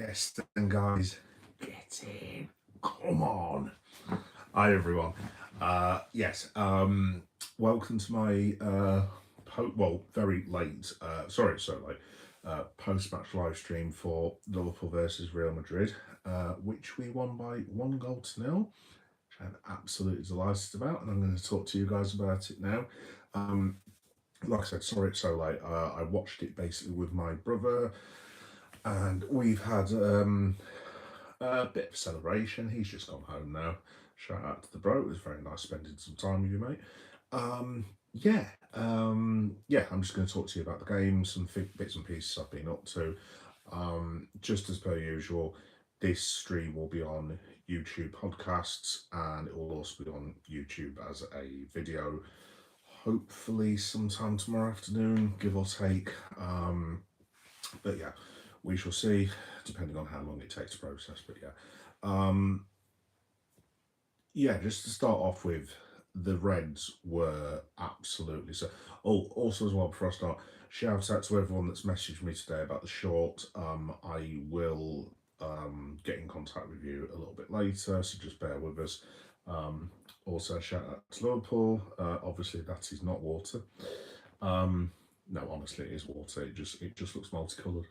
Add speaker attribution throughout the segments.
Speaker 1: Yes, then guys, get in. Come on. Hi everyone. Yes. Welcome to my very late. Sorry, it's so late. Post-match live stream for Liverpool versus Real Madrid, which we won by 1-0. Which I'm absolutely delighted about, and I'm going to talk to you guys about it now. Like I said, sorry it's so late. I watched it basically with my brother, and we've had a bit of a celebration. He's just gone home now. Shout out to the bro. It was very nice spending some time with you, mate. I'm just going to talk to you about the game, some bits and pieces I've been up to. Just as per usual, this stream will be on YouTube podcasts, and it will also be on YouTube as a video. Hopefully sometime tomorrow afternoon, give or take. But yeah, we shall see, depending on how long it takes to process. But just to start off with, the Reds were absolutely so. Oh, also as well, before I start, shout out to everyone that's messaged me today about the short. I will get in contact with you a little bit later, so just bear with us. Also, shout out to Liverpool. Obviously, that is not water. No, honestly, it is water. It just looks multicolored.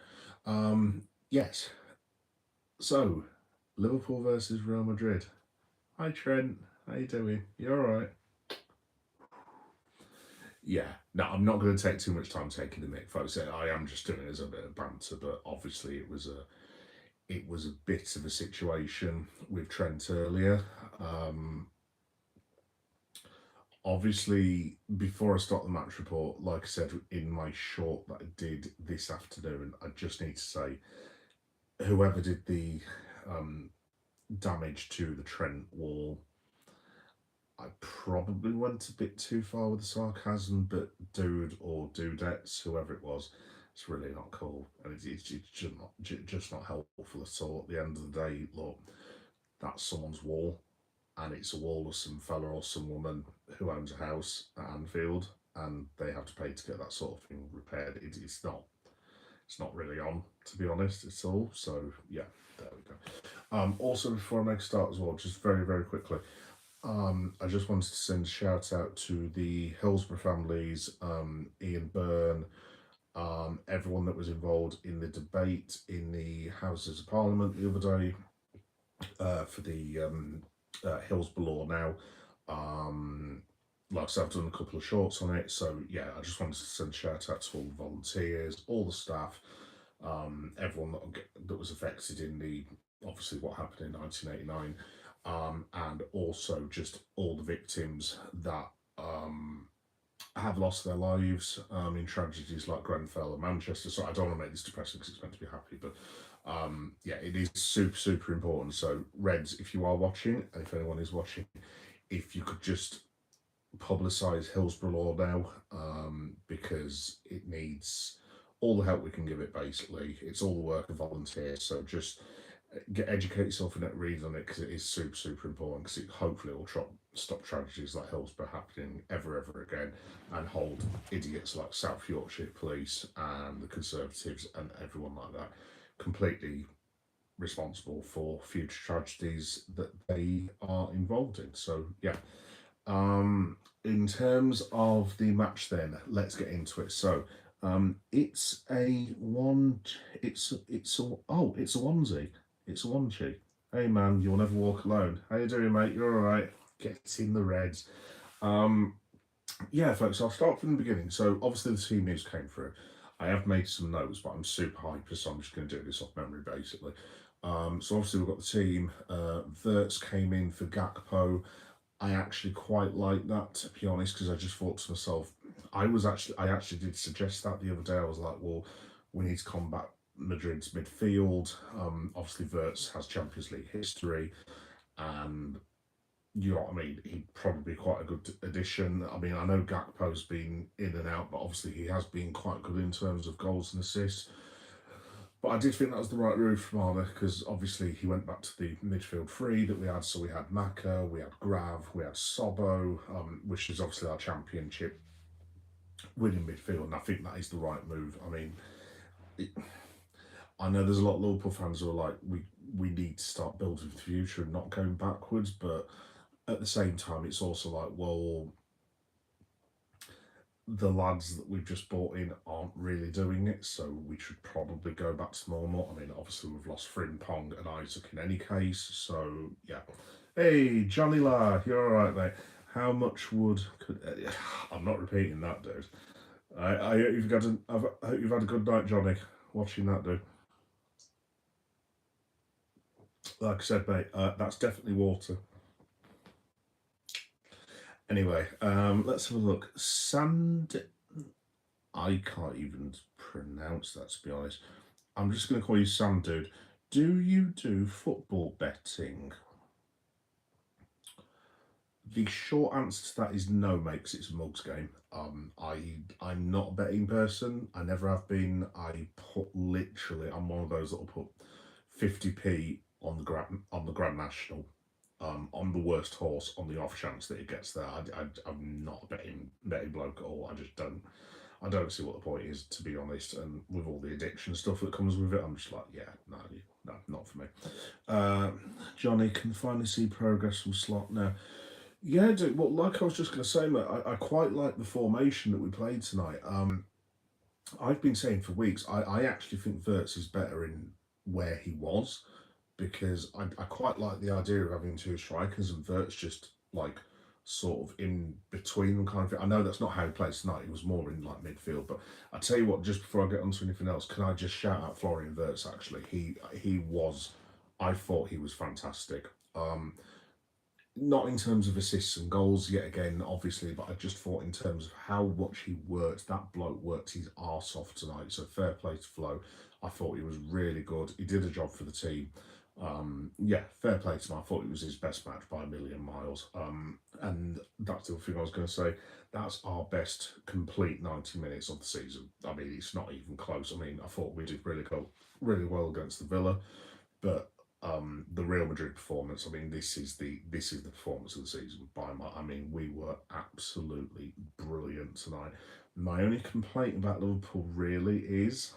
Speaker 1: Yes. So, Liverpool versus Real Madrid. Hi Trent, how you doing? You all right? Yeah. No, I'm not going to take too much time taking the mic, folks. I am just doing it as a bit of banter, but obviously it was a bit of a situation with Trent earlier. Obviously, before I start the match report, like I said in my short that I did this afternoon, I just need to say, whoever did the damage to the Trent wall, I probably went a bit too far with the sarcasm, but dude or dudettes, whoever it was, it's really not cool, and it's just not helpful at all. At the end of the day, look, that's someone's wall, and it's a wall of some fella or some woman who owns a house at Anfield, and they have to pay to get that sort of thing repaired. It's not really on, to be honest, at all. So yeah, there we go. Also, before I make a start as well, just very, very quickly, I just wanted to send a shout out to the Hillsborough families, Ian Byrne, everyone that was involved in the debate in the Houses of Parliament the other day for the Hillsborough law now. Like I said, I've done a couple of shorts on it, so yeah, I just wanted to send a shout out to all the volunteers, all the staff, everyone that was affected in the obviously what happened in 1989, and also just all the victims that have lost their lives in tragedies like Grenfell and Manchester. So I don't want to make this depressing because it's meant to be happy, but it is super, super important. So Reds, if you are watching, and if anyone is watching, if you could just publicise Hillsborough Law now, because it needs all the help we can give it, basically. It's all the work of volunteers, so just educate yourself and read on it, because it is super, super important, because hopefully it will stop tragedies like Hillsborough happening ever again, and hold idiots like South Yorkshire Police and the Conservatives and everyone like that completely responsible for future tragedies that they are involved in. So yeah. In terms of the match then, let's get into it. So it's a onesie. It's a onesie. Hey man, you'll never walk alone. How you doing, mate? You're all right. Get in the Reds. Yeah, folks, I'll start from the beginning. So obviously the team news came through. I have made some notes, but I'm super hyper, so I'm just going to do this off memory, basically. So obviously we've got the team. Verts came in for Gakpo. I actually quite like that, to be honest, because I just thought to myself, I actually did suggest that the other day. I was like, well, we need to combat Madrid's midfield. Obviously, Verts has Champions League history, and you know what I mean, he'd probably be quite a good addition. I mean, I know Gakpo's been in and out, but obviously he has been quite good in terms of goals and assists. But I did think that was the right move from Arne, because obviously he went back to the midfield three that we had. So we had Maka, we had Grav, we had Sobo, which is obviously our championship winning midfield, and I think that is the right move. I mean, I know there's a lot of Liverpool fans who are like, we need to start building for the future and not going backwards, but at the same time, it's also like, well, the lads that we've just bought in aren't really doing it, so we should probably go back to normal. I mean, obviously we've lost Frimpong and Isaac in any case, so yeah. Hey, Johnny La, you're all right, mate. How much would? I'm not repeating that, dude. I hope I hope you've had a good night, Johnny. Watching that, dude. Like I said, mate, that's definitely water. Anyway, let's have a look. Sand. I can't even pronounce that, to be honest. I'm just going to call you Sam, dude. Do you do football betting? The short answer to that is no, mate, because it's a mugs game. I'm not a betting person. I never have been. I put literally. I'm one of those that'll put 50p on the Grand National. On the worst horse on the off chance that it gets there. I'm not a betting bloke at all. I just don't. I don't see what the point is, to be honest. And with all the addiction stuff that comes with it, I'm just like, yeah, no, not for me. Uh, Johnny can finally see progress from Slot now. Yeah, dude, well, like I was just going to say, mate, I quite like the formation that we played tonight. I've been saying for weeks, I actually think Verts is better in where he was because I quite like the idea of having two strikers and Verts just like sort of in between them kind of thing. I know that's not how he played tonight. He was more in like midfield. But I tell you what, just before I get on to anything else, can I just shout out Florian Verts? Actually, he was. I thought he was fantastic. Not in terms of assists and goals yet again, obviously, but I just thought in terms of how much he worked, that bloke worked his arse off tonight. So fair play to Flo. I thought he was really good. He did a job for the team. Yeah, fair play to him. I thought it was his best match by a million miles. And that's the other thing I was going to say. That's our best complete 90 minutes of the season. I mean, it's not even close. I mean, I thought we did really well against the Villa, but the Real Madrid performance. I mean, this is the performance of the season by my. I mean, we were absolutely brilliant tonight. My only complaint about Liverpool really is,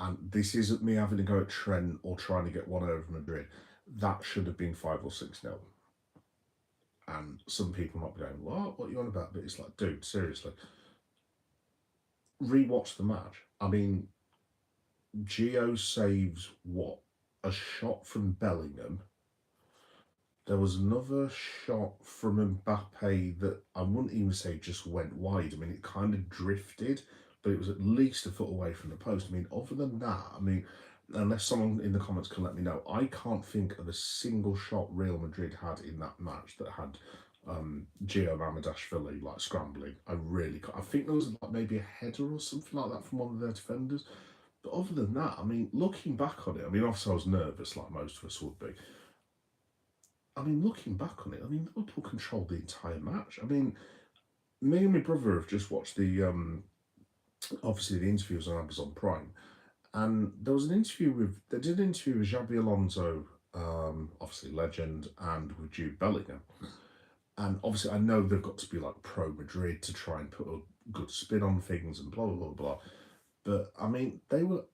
Speaker 1: and this isn't me having to go at Trent or trying to get one over Madrid. That should have been 5 or 6 nil. And some people might be going, "What? What are you on about?" But it's like, dude, seriously, rewatch the match. I mean, Gio saves what, a shot from Bellingham. There was another shot from Mbappe that I wouldn't even say just went wide. I mean, it kind of drifted, but it was at least a foot away from the post. I mean, other than that, I mean, unless someone in the comments can let me know, I can't think of a single shot Real Madrid had in that match that had Gio Mamadashvili like scrambling. I really can't. I think there was like maybe a header or something like that from one of their defenders. But other than that, I mean, looking back on it, I mean, obviously I was nervous like most of us would be. I mean, looking back on it, I mean, Liverpool controlled the entire match. I mean, me and my brother have just watched the obviously the interviews on Amazon Prime, and there was an interview with they did an interview with Xabi Alonso, obviously legend, and with Jude Bellingham. And obviously, I know they've got to be like pro Madrid to try and put a good spin on things and blah blah blah blah. But I mean, they were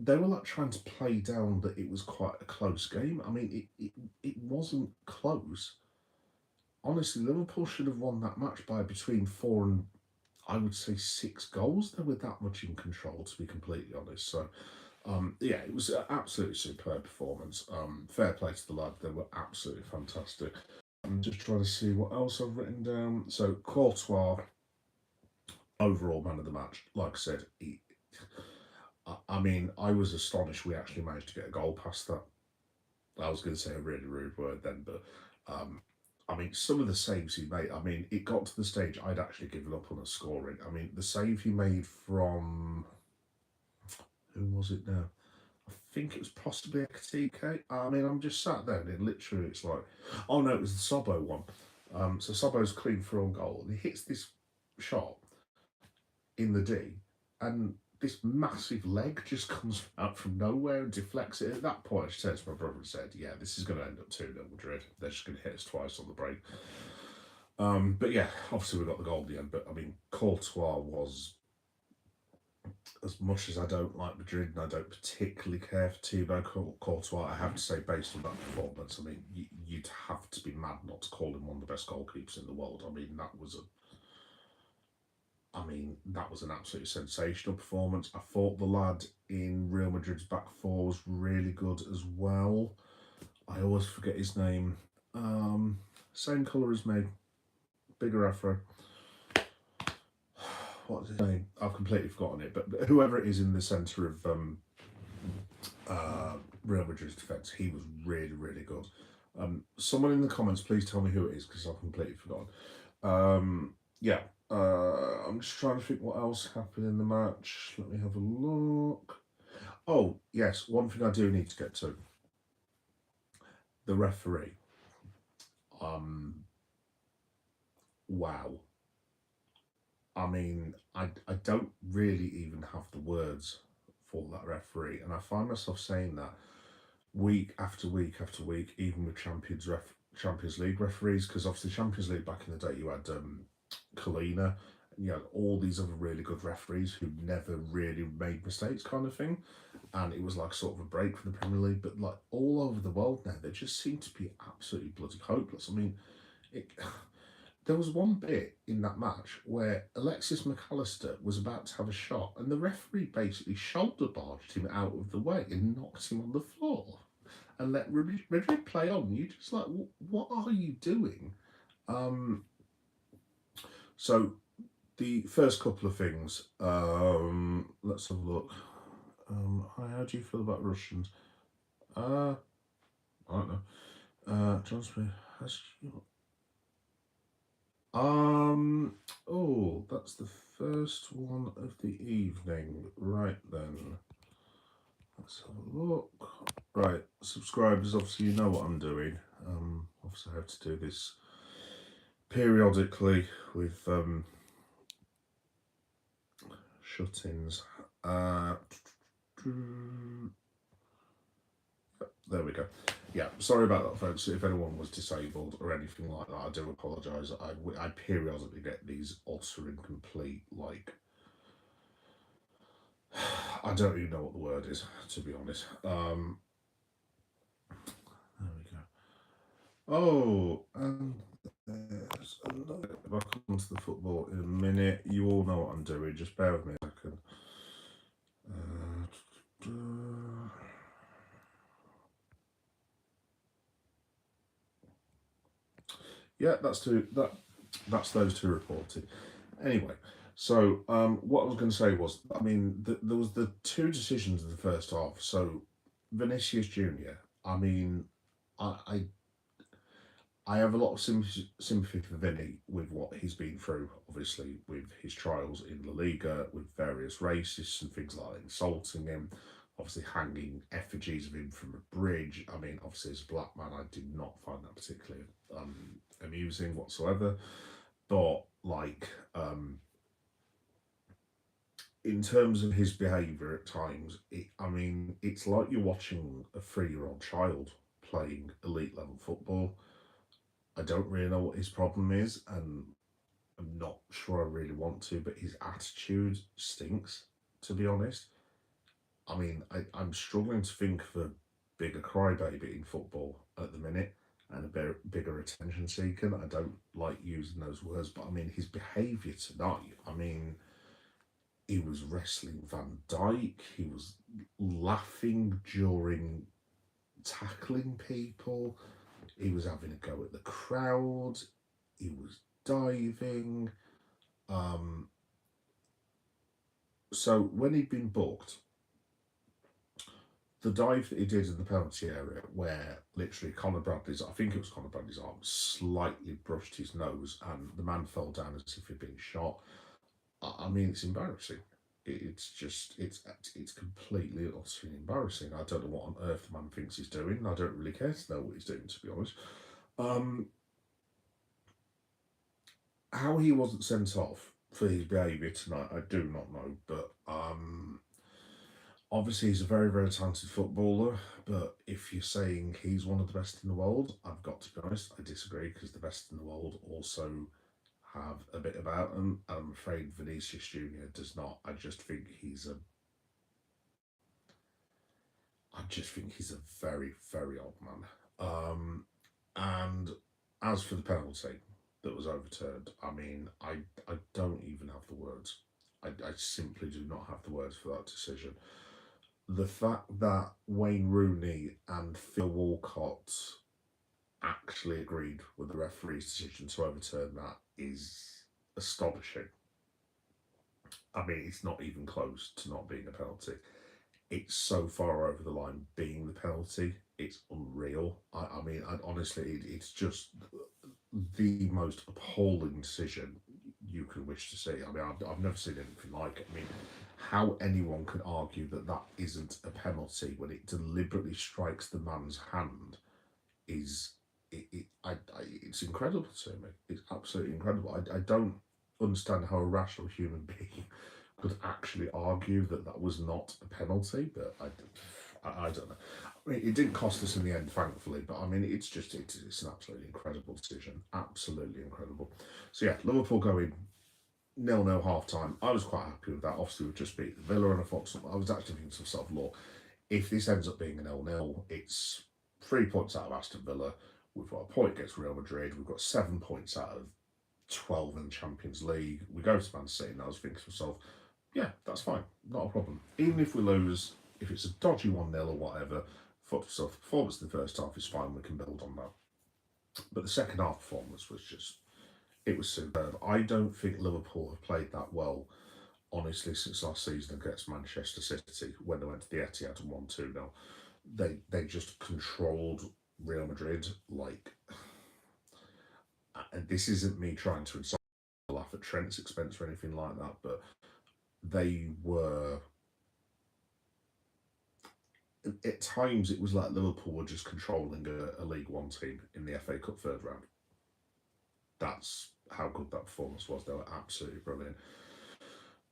Speaker 1: like trying to play down that it was quite a close game. I mean, it wasn't close. Honestly, Liverpool should have won that match by between four and I would say 6 goals. They were that much in control, to be completely honest. So, yeah, it was an absolutely superb performance. Fair play to the lad; they were absolutely fantastic. I'm just trying to see what else I've written down. So, Courtois, overall man of the match. Like I said, I mean, I was astonished we actually managed to get a goal past that. I was going to say a really rude word then, but I mean, some of the saves he made, I mean, it got to the stage I'd actually given up on the scoring. I mean, the save he made from, who was it now? I think it was possibly Ekatike. I mean, I'm just sat there and it literally, it's like, oh no, it was the Sobo one. So Sobo's clean for on goal and he hits this shot in the D and this massive leg just comes out from nowhere and deflects it. At that point, I turned to my brother and said, yeah, this is going to end up 2-0 Madrid. They're just going to hit us twice on the break. But yeah, obviously we got the goal at the end. But I mean, Courtois was as much as I don't like Madrid and I don't particularly care for Thibaut Courtois, I have to say, based on that performance, I mean, you'd have to be mad not to call him one of the best goalkeepers in the world. I mean, that was an absolutely sensational performance. I thought the lad in Real Madrid's back four was really good as well. I always forget his name. Um, Same colour as me, bigger afro. What's his name? I've completely forgotten it. But whoever it is in the centre of Real Madrid's defence, he was really, really good. Someone in the comments, please tell me who it is because I've completely forgotten. Yeah, I'm just trying to think what else happened in the match. Let me have a look. Oh, yes, one thing I do need to get to, the referee. Wow. I mean, I don't really even have the words for that referee, and I find myself saying that week after week after week, even with Champions League referees, because obviously Champions League back in the day, you had Kalina, and you had all these other really good referees who never really made mistakes, kind of thing, and it was like sort of a break from the Premier League. But like all over the world now, they just seem to be absolutely bloody hopeless. I mean, it. There was one bit in that match where Alexis McAllister was about to have a shot, and the referee basically shoulder barged him out of the way and knocked him on the floor and let Madrid play on. You just like, what are you doing? Um, so the first couple of things. Let's have a look. Hi, how do you feel about Russians? I don't know. John Smith has. Oh, that's the first one of the evening. Right then. Let's have a look. Right, subscribers, obviously you know what I'm doing. Obviously I have to do this periodically with shut-ins. There we go. Yeah, sorry about that, folks. If anyone was disabled or anything like that, I do apologise. I periodically get these utter incomplete, like, I don't even know what the word is, to be honest. There we go. Oh, and there's another. Back onto the football in a minute. You all know what I'm doing. Just bear with me a second. Yeah, that's those two reported. Anyway, so what I was going to say was, I mean, there was the two decisions in the first half. So Vinicius Junior. I mean, I I have a lot of sympathy for Vinny with what he's been through, obviously, with his trials in La Liga, with various racists and things like that, insulting him, obviously hanging effigies of him from a bridge. I mean, obviously, as a black man, I did not find that particularly amusing whatsoever. But, like, in terms of his behaviour at times, I mean, it's like you're watching a 3-year-old child playing elite level football. I don't really know what his problem is, and I'm not sure I really want to, but his attitude stinks, to be honest. I mean, I'm struggling to think of a bigger crybaby in football at the minute and a bigger attention seeker. I don't like using those words, but I mean, his behaviour tonight, I mean, he was wrestling Van Dijk, he was laughing during tackling people, he was having a go at the crowd, he was diving. Um, so when he'd been booked, the dive that he did in the penalty area, where literally I think it was Conor Bradley's arm, slightly brushed his nose, and the man fell down as if he'd been shot. I mean, it's embarrassing. It's completely utterly embarrassing. I don't know what on earth the man thinks he's doing. I don't really care to know what he's doing, to be honest. How he wasn't sent off for his behaviour tonight, I do not know. But obviously, he's a very, very talented footballer. But if you're saying he's one of the best in the world, I've got to be honest, I disagree because the best in the world also have a bit about him. I'm afraid Vinicius Junior does not. I just think he's a very, very odd man. And as for the penalty that was overturned, I mean, I don't even have the words. I simply do not have the words for that decision. The fact that Wayne Rooney and Phil Walcott actually agreed with the referee's decision to overturn that is astonishing. I mean, it's not even close to not being a penalty. It's so far over the line being the penalty. It's unreal. I mean, honestly, it's just the most appalling decision you can wish to see. I mean, I've never seen anything like it. I mean, how anyone can argue that that isn't a penalty when it deliberately strikes the man's hand is it's incredible to me. It's absolutely incredible. I don't understand how a rational human being could actually argue that that was not a penalty, but I don't know. I mean, it didn't cost us in the end, thankfully, but I mean, it's an absolutely incredible decision. Absolutely incredible. So yeah, Liverpool going 0-0 half time. I was quite happy with that. Obviously, we've just beat Villa, and I was actually thinking to myself, look, if this ends up being a 0-0, it's 3 points out of Aston Villa. We've got a point against Real Madrid. We've got 7 points out of 12 in the Champions League. We go to Man City, and I was thinking to myself, yeah, that's fine, not a problem. Even if we lose, if it's a dodgy 1-0 or whatever, performance in the first half is fine, we can build on that. But the second half performance was just, it was superb. I don't think Liverpool have played that well, honestly, since last season against Manchester City when they went to the Etihad and won 2-0. They just controlled Real Madrid like, and this isn't me trying to insult or laugh at Trent's expense or anything like that, but they were, at times it was like Liverpool were just controlling a League One team in the FA Cup third round. That's how good that performance was. They were absolutely brilliant.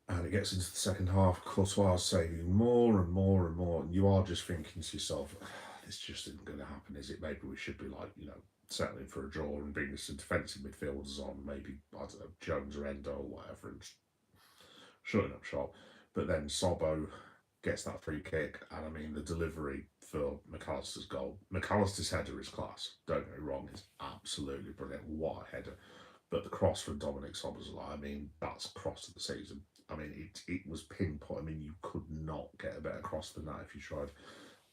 Speaker 1: And it gets into the second half, Courtois saving more and more and more, and you are just thinking to yourself, this just isn't going to happen, is it? Maybe we should be like, settling for a draw and bringing some defensive midfielders on, maybe, I don't know, Jones or Endo or whatever, and shutting up shop. But then Sobbo gets that free kick, and I mean, the delivery for McAllister's goal. McAllister's header is class, don't get me wrong, it's absolutely brilliant. What a header. But the cross from Dominic Szoboszlai, I mean, that's cross of the season. I mean, it was pinpoint. I mean, you could not get a better cross than that if you tried.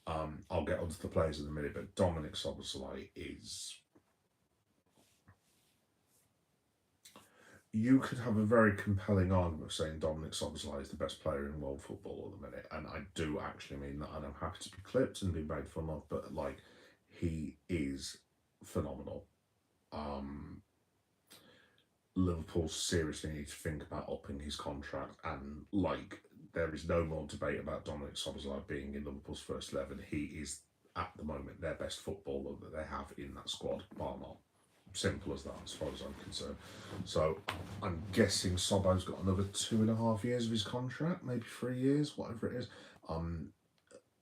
Speaker 1: I'll get onto the players in a minute, but Dominic Szoboszlai is... You could have a very compelling argument of saying Dominic Szoboszlai is the best player in world football at the minute, and I do actually mean that, and I'm happy to be clipped and be made fun of, but like, he is phenomenal. Liverpool seriously need to think about upping his contract, and like, there is no more debate about Dominic Szoboszlai being in Liverpool's first 11. He is at the moment their best footballer that they have in that squad, bar none. Simple as that, as far as I'm concerned. So I'm guessing Sobbo's got another 2.5 years of his contract, maybe 3 years, whatever it is.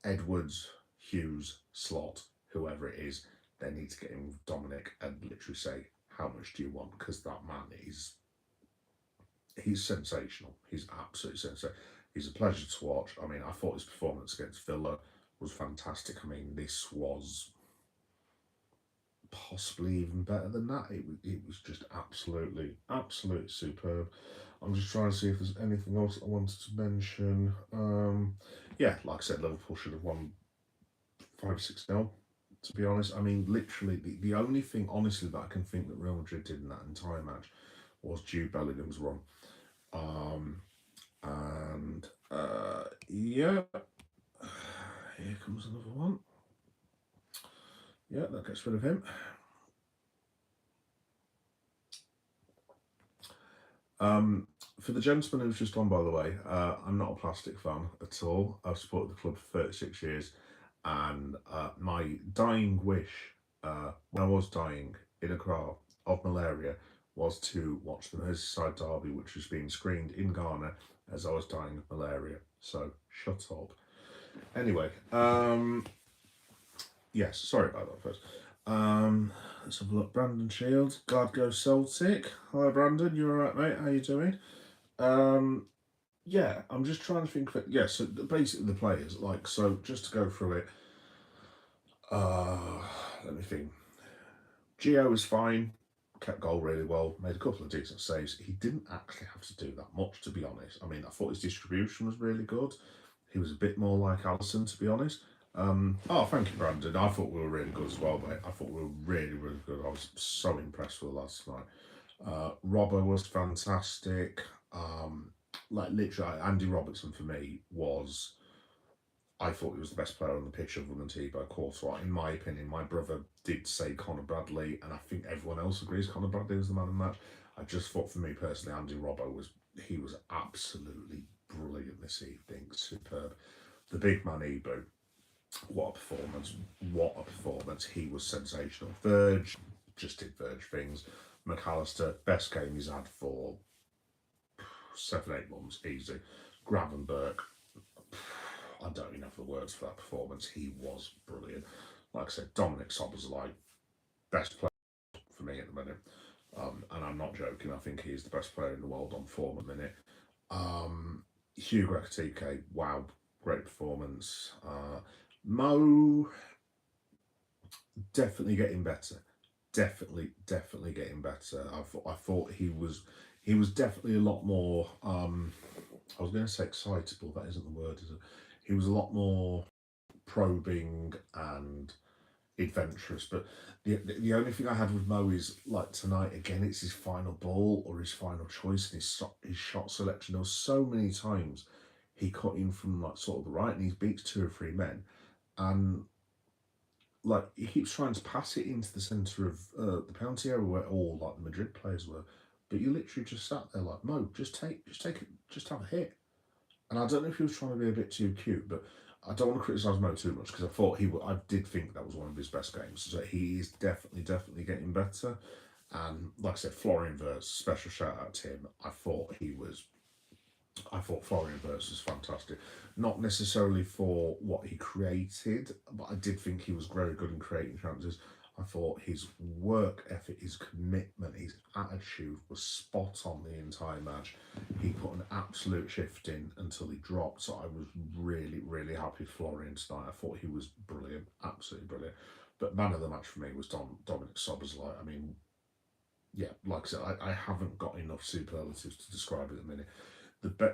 Speaker 1: Edwards, Hughes, Slot, whoever it is, they need to get in with Dominic and literally say, how much do you want? Because that man he's sensational. He's absolutely sensational. He's a pleasure to watch. I mean, I thought his performance against Villa was fantastic. I mean, this was possibly even better than that. It was just absolutely superb. I'm just trying to see if there's anything else I wanted to mention. Yeah, like I said, Liverpool should have won 5-6-0. To be honest, I mean, literally, the only thing, honestly, that I can think that Real Madrid did in that entire match was Jude Bellingham's run. Yeah, here comes another one. Yeah, that gets rid of him. For the gentleman who's just on, by the way, I'm not a plastic fan at all. I've supported the club for 36 years, and my dying wish, when I was dying in Accra of malaria, was to watch the Merseyside derby, which was being screened in Ghana as I was dying of malaria. So, shut up. Anyway, yes, sorry about that first. Let's have a look. Brandon Shields, Glasgow Celtic. Hello, Brandon. You all right, mate? How you doing? Um, yeah, I'm just trying to think of it. Yeah, so basically the players, like, so just to go through it. Uh, Let me think. Gio was fine, kept goal really well, made a couple of decent saves. He didn't actually have to do that much, to be honest. I mean, I thought his distribution was really good. He was a bit more like Allison, to be honest. Oh, thank you, Brandon. I thought we were really good as well, mate. I thought we were really, really good. I was so impressed with last night. Robbo was fantastic. Like literally, Andy Robertson for me was. I thought he was the best player on the pitch other than Thibaut Courtois. In my opinion, my brother did say Conor Bradley, and I think everyone else agrees Conor Bradley was the man of the match. I just thought for me personally, Andy Robbo was absolutely brilliant this evening, superb. The big man Ebu, what a performance! What a performance! He was sensational. Verge just did Verge things. McAllister, best game he's had for 7, 8 months, easy. Gravenberg, I don't even have the words for that performance. He was brilliant. Like I said, Dominic Szoboszlai, best player for me at the minute. And I'm not joking. I think he's the best player in the world on form at the minute. Hugo Ekitike, wow, great performance. Mo, definitely getting better. Definitely getting better. I thought he was definitely a lot more. I was going to say excitable. That isn't the word, is it? He was a lot more probing and adventurous. But the only thing I had with Mo is like tonight again, it's his final ball or his final choice and his shot selection. There was so many times he cut in from like sort of the right and he beats 2 or 3 men, and like he keeps trying to pass it into the centre of the penalty area where all like the Madrid players were, but you literally just sat there like Mo, just take it, just have a hit. And I don't know if he was trying to be a bit too cute, but I don't want to criticise Mo too much because I thought I did think that was one of his best games. So he is definitely getting better. And like I said, Florian Wirtz, special shout out to him. I thought Florian Wirtz was fantastic. Not necessarily for what he created, but I did think he was very good in creating chances. I thought his work ethic, his commitment, his attitude was spot on the entire match. He put an absolute shift in until he dropped. So I was really happy for Florian tonight. I thought he was brilliant, absolutely brilliant. But man of the match for me was Dominic Szoboszlai. I mean, yeah, like I said, I haven't got enough superlatives to describe it at the minute.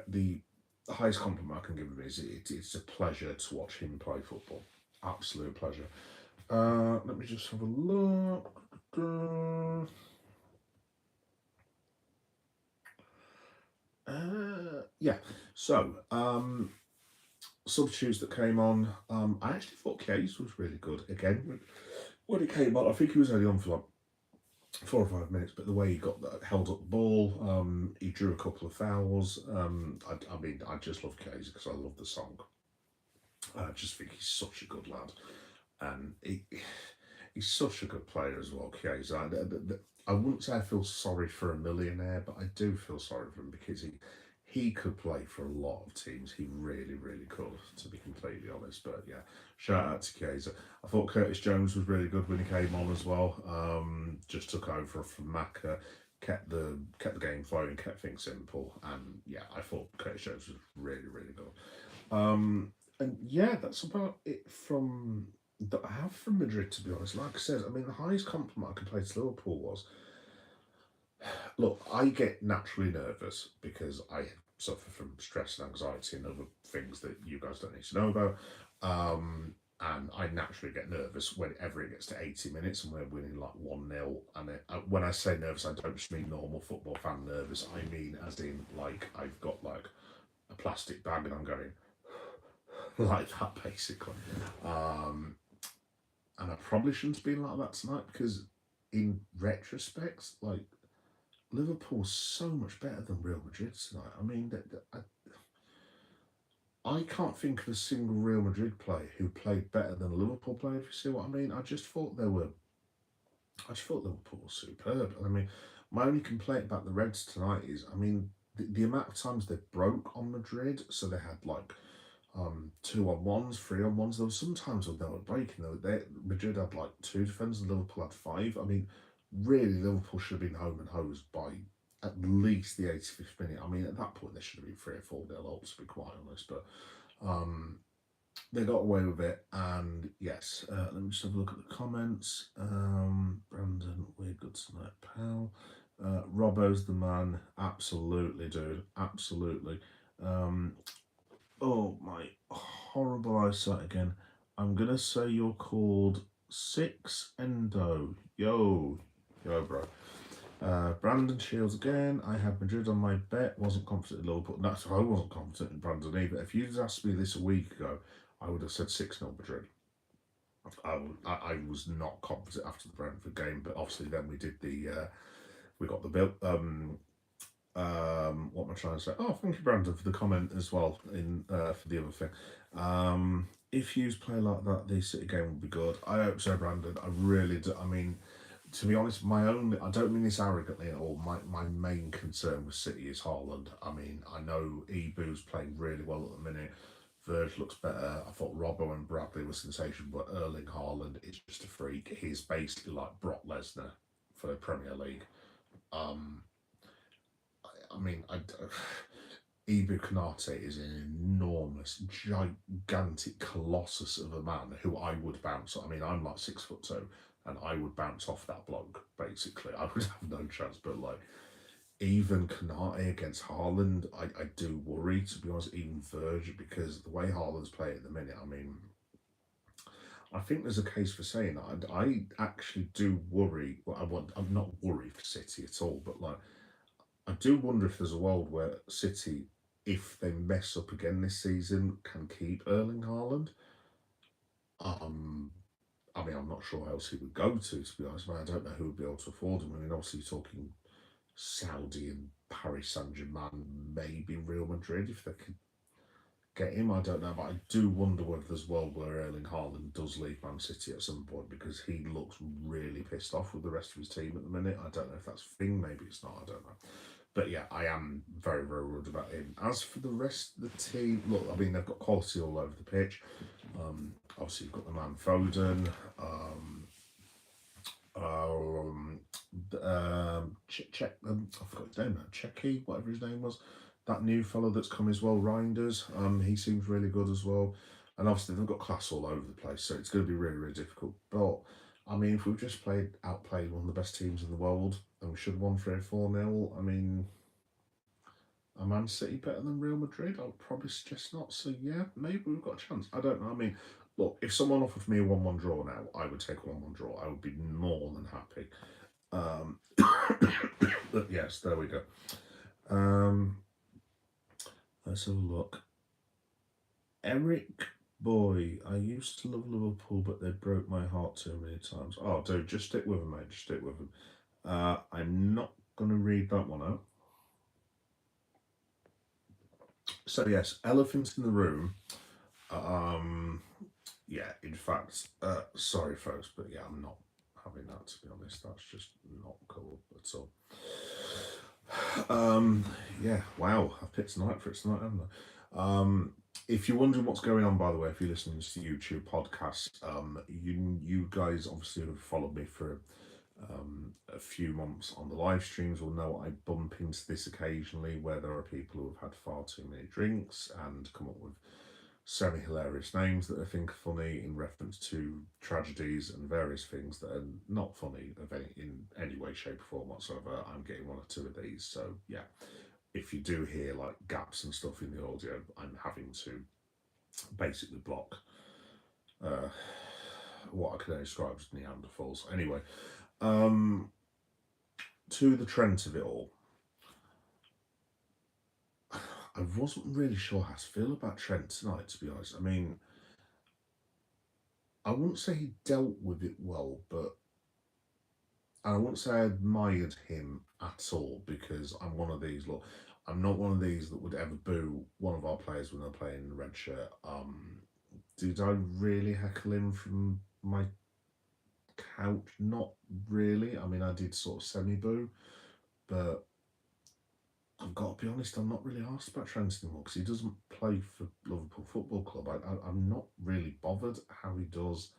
Speaker 1: The highest compliment I can give him is it's a pleasure to watch him play football. Absolute pleasure. Let me just have a look. Yeah. So, substitutes that came on. I actually thought Case was really good again when he came on. I think he was only on for like 4 or 5 minutes, but the way he held up the ball, he drew a couple of fouls. I mean, I just love Case because I love the song. I just think he's such a good lad, and he's such a good player as well. Case, I wouldn't say I feel sorry for a millionaire, but I do feel sorry for him because he could play for a lot of teams. He really could, to be completely honest. But yeah, shout out to Chiesa. I thought Curtis Jones was really good when he came on as well. Just took over from Maka, kept the game flowing, kept things simple, and yeah, I thought Curtis Jones was really good. And yeah, that's about it from that I have from Madrid. To be honest, like I said, I mean the highest compliment I could pay to Liverpool was, look, I get naturally nervous because I suffer from stress and anxiety and other things that you guys don't need to know about. And I naturally get nervous whenever it gets to 80 minutes and we're winning like 1-0. And when I say nervous, I don't just mean normal football fan nervous. I mean as in like I've got like a plastic bag and I'm going like that basically. And I probably shouldn't have been like that tonight because in retrospect, like Liverpool's so much better than Real Madrid tonight. I mean, I can't think of a single Real Madrid player who played better than a Liverpool player. If you see what I mean, I just thought Liverpool was superb. And I mean, my only complaint about the Reds tonight is, I mean, the amount of times they broke on Madrid. So they had like 2-on-1s, 3-on-1s. There were sometimes when they were breaking. Madrid had like two defenders, and Liverpool had five. I mean, really, Liverpool should have been home and hosed by at least the 85th minute. I mean, at that point, they should have been 3 or 4 nil up, to be quite honest. But um, they got away with it. And yes, let me just have a look at the comments. Brandon, we're good tonight, pal. Robbo's the man. Absolutely, dude. Absolutely. Um, oh, my horrible eyesight again. I'm going to say you're called Six Endo. Yo, bro. Brandon Shields again. I had Madrid on my bet. Wasn't confident in Liverpool. That's I wasn't confident in Brandon either. If you'd asked me this a week ago, I would have said 6-0 Madrid. I was not confident after the Brentford game, but obviously then we did we got the bill. What am I trying to say? Oh, thank you, Brandon, for the comment as well in for the other thing. If you play like that, the City game will be good. I hope so, Brandon. I really do. I mean, to be honest, I don't mean this arrogantly at all. My main concern with City is Haaland. I mean, I know Ebu's playing really well at the minute. Verge looks better. I thought Robbo and Bradley were sensational, but Erling Haaland is just a freak. He's basically like Brock Lesnar for the Premier League. Um, I mean, Ibu Konate is an enormous, gigantic colossus of a man who I would bounce. I mean, I'm like 6'2", and I would bounce off that bloke. Basically, I would have no chance. But like, even Konate against Haaland, I do worry, to be honest. Even Verge, because the way Haaland's playing at the minute, I mean, I think there's a case for saying that. I actually do worry. Well, I'm not worried for City at all, but like, I do wonder if there's a world where City, if they mess up again this season, can keep Erling Haaland. Um, I mean, I'm not sure who else he would go to be honest. I don't know who would be able to afford him. I mean, obviously, you're talking Saudi and Paris Saint Germain, maybe Real Madrid if they could get him. I don't know, but I do wonder whether there's a world where Erling Haaland does leave Man City at some point because he looks really pissed off with the rest of his team at the minute. I don't know if that's a thing, maybe it's not, I don't know. But yeah, I am very, very worried about him. As for the rest of the team, look, I mean, they've got quality all over the pitch. Obviously, you've got the man Foden, I forgot his name now, Checky, whatever his name was. That new fellow that's come as well, Reinders, he seems really good as well. And obviously, they've got class all over the place, so it's going to be really, really difficult. But I mean, if we've just outplayed one of the best teams in the world, and we should have won 3 or 4 nil. I mean, are Man City better than Real Madrid? I would probably suggest not. So yeah, maybe we've got a chance. I don't know. I mean, look, if someone offered me a 1-1 draw now, I would take a 1-1 draw. I would be more than happy. But yes, there we go. Let's have a look. Eric Boy, I used to love Liverpool, but they broke my heart too many times. Oh, dude, just stick with them, mate. Just stick with them. I'm not going to read that one out. So yes, elephant in the room. Yeah, in fact, sorry folks, but yeah, I'm not having that, to be honest. That's just not cool at all. Yeah, wow, I've picked tonight for it tonight, haven't I? If you're wondering what's going on, by the way, if you're listening to the YouTube podcast, you guys obviously have followed me for a few months on the live streams will know I bump into this occasionally where there are people who have had far too many drinks and come up with semi-hilarious names that I think are funny in reference to tragedies and various things that are not funny in any way, shape or form whatsoever. I'm getting 1 or 2 of these. So yeah, if you do hear like gaps and stuff in the audio, I'm having to basically block what I can describe as Neanderthals. Anyway, to the Trent of it all, I wasn't really sure how to feel about Trent tonight, to be honest. I mean, I wouldn't say he dealt with it well, but I wouldn't say I admired him at all because I'm one of these. Look, I'm not one of these that would ever boo one of our players when they're playing in the red shirt. Did I really heckle him from my couch? Not really. I mean, I did sort of semi boo, but I've got to be honest, I'm not really asked about Trent anymore because he doesn't play for Liverpool Football Club. I'm not really bothered how he does,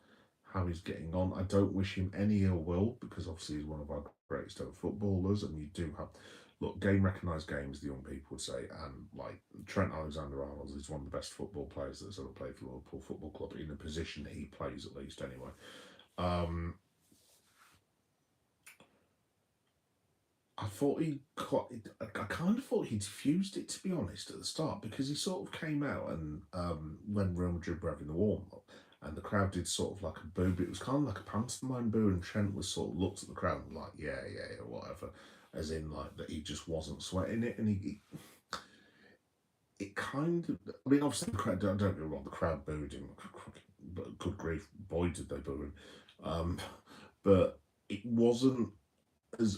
Speaker 1: how he's getting on. I don't wish him any ill will because obviously he's one of our greatest ever footballers, and you do have, look, game recognised games, the young people would say, and like Trent Alexander-Arnold is one of the best football players that's ever played for Liverpool Football Club in the position that he plays, at least anyway. Um, I thought he got. I kind of thought he diffused it, to be honest, at the start because he sort of came out and when Real Madrid were having the warm up, and the crowd did sort of like a boo, but it was kind of like a pantomime boo, and Trent was sort of looked at the crowd and like, yeah, yeah, yeah, whatever, as in like that he just wasn't sweating it, and it kind of. I mean, obviously the crowd. Don't get me wrong, the crowd booed him, but good grief, boy did they boo him. Um, but it wasn't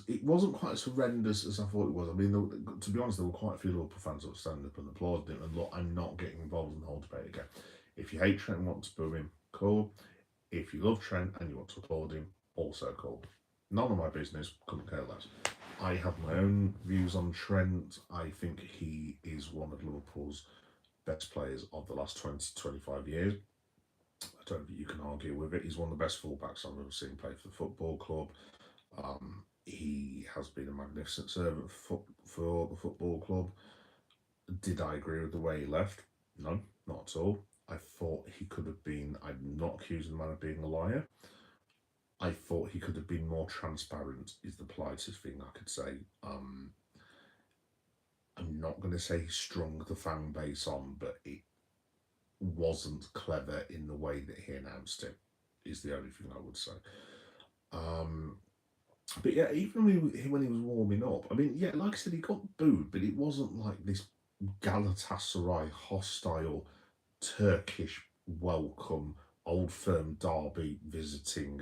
Speaker 1: it wasn't quite as horrendous as I thought it was. I mean, to be honest, there were quite a few Liverpool fans that were standing up and applauding him. And look, I'm not getting involved in the whole debate again. If you hate Trent and want to boo him, cool. If you love Trent and you want to applaud him, also cool. None of my business, couldn't care less. I have my own views on Trent. I think he is one of Liverpool's best players of the last 20 to 25 years. I don't think you can argue with it. He's one of the best fullbacks I've ever seen play for the football club. He has been a magnificent servant for the football club. Did I agree with the way he left? No, not at all. I thought he could have been. I'm not accusing the man of being a liar. I thought he could have been more transparent. Is the politest thing I could say. I'm not going to say he strung the fan base on, but it wasn't clever in the way that he announced it. Is the only thing I would say. But yeah, even when he was warming up, I mean, yeah, like I said, he got booed, but it wasn't like this Galatasaray hostile Turkish welcome, Old Firm derby visiting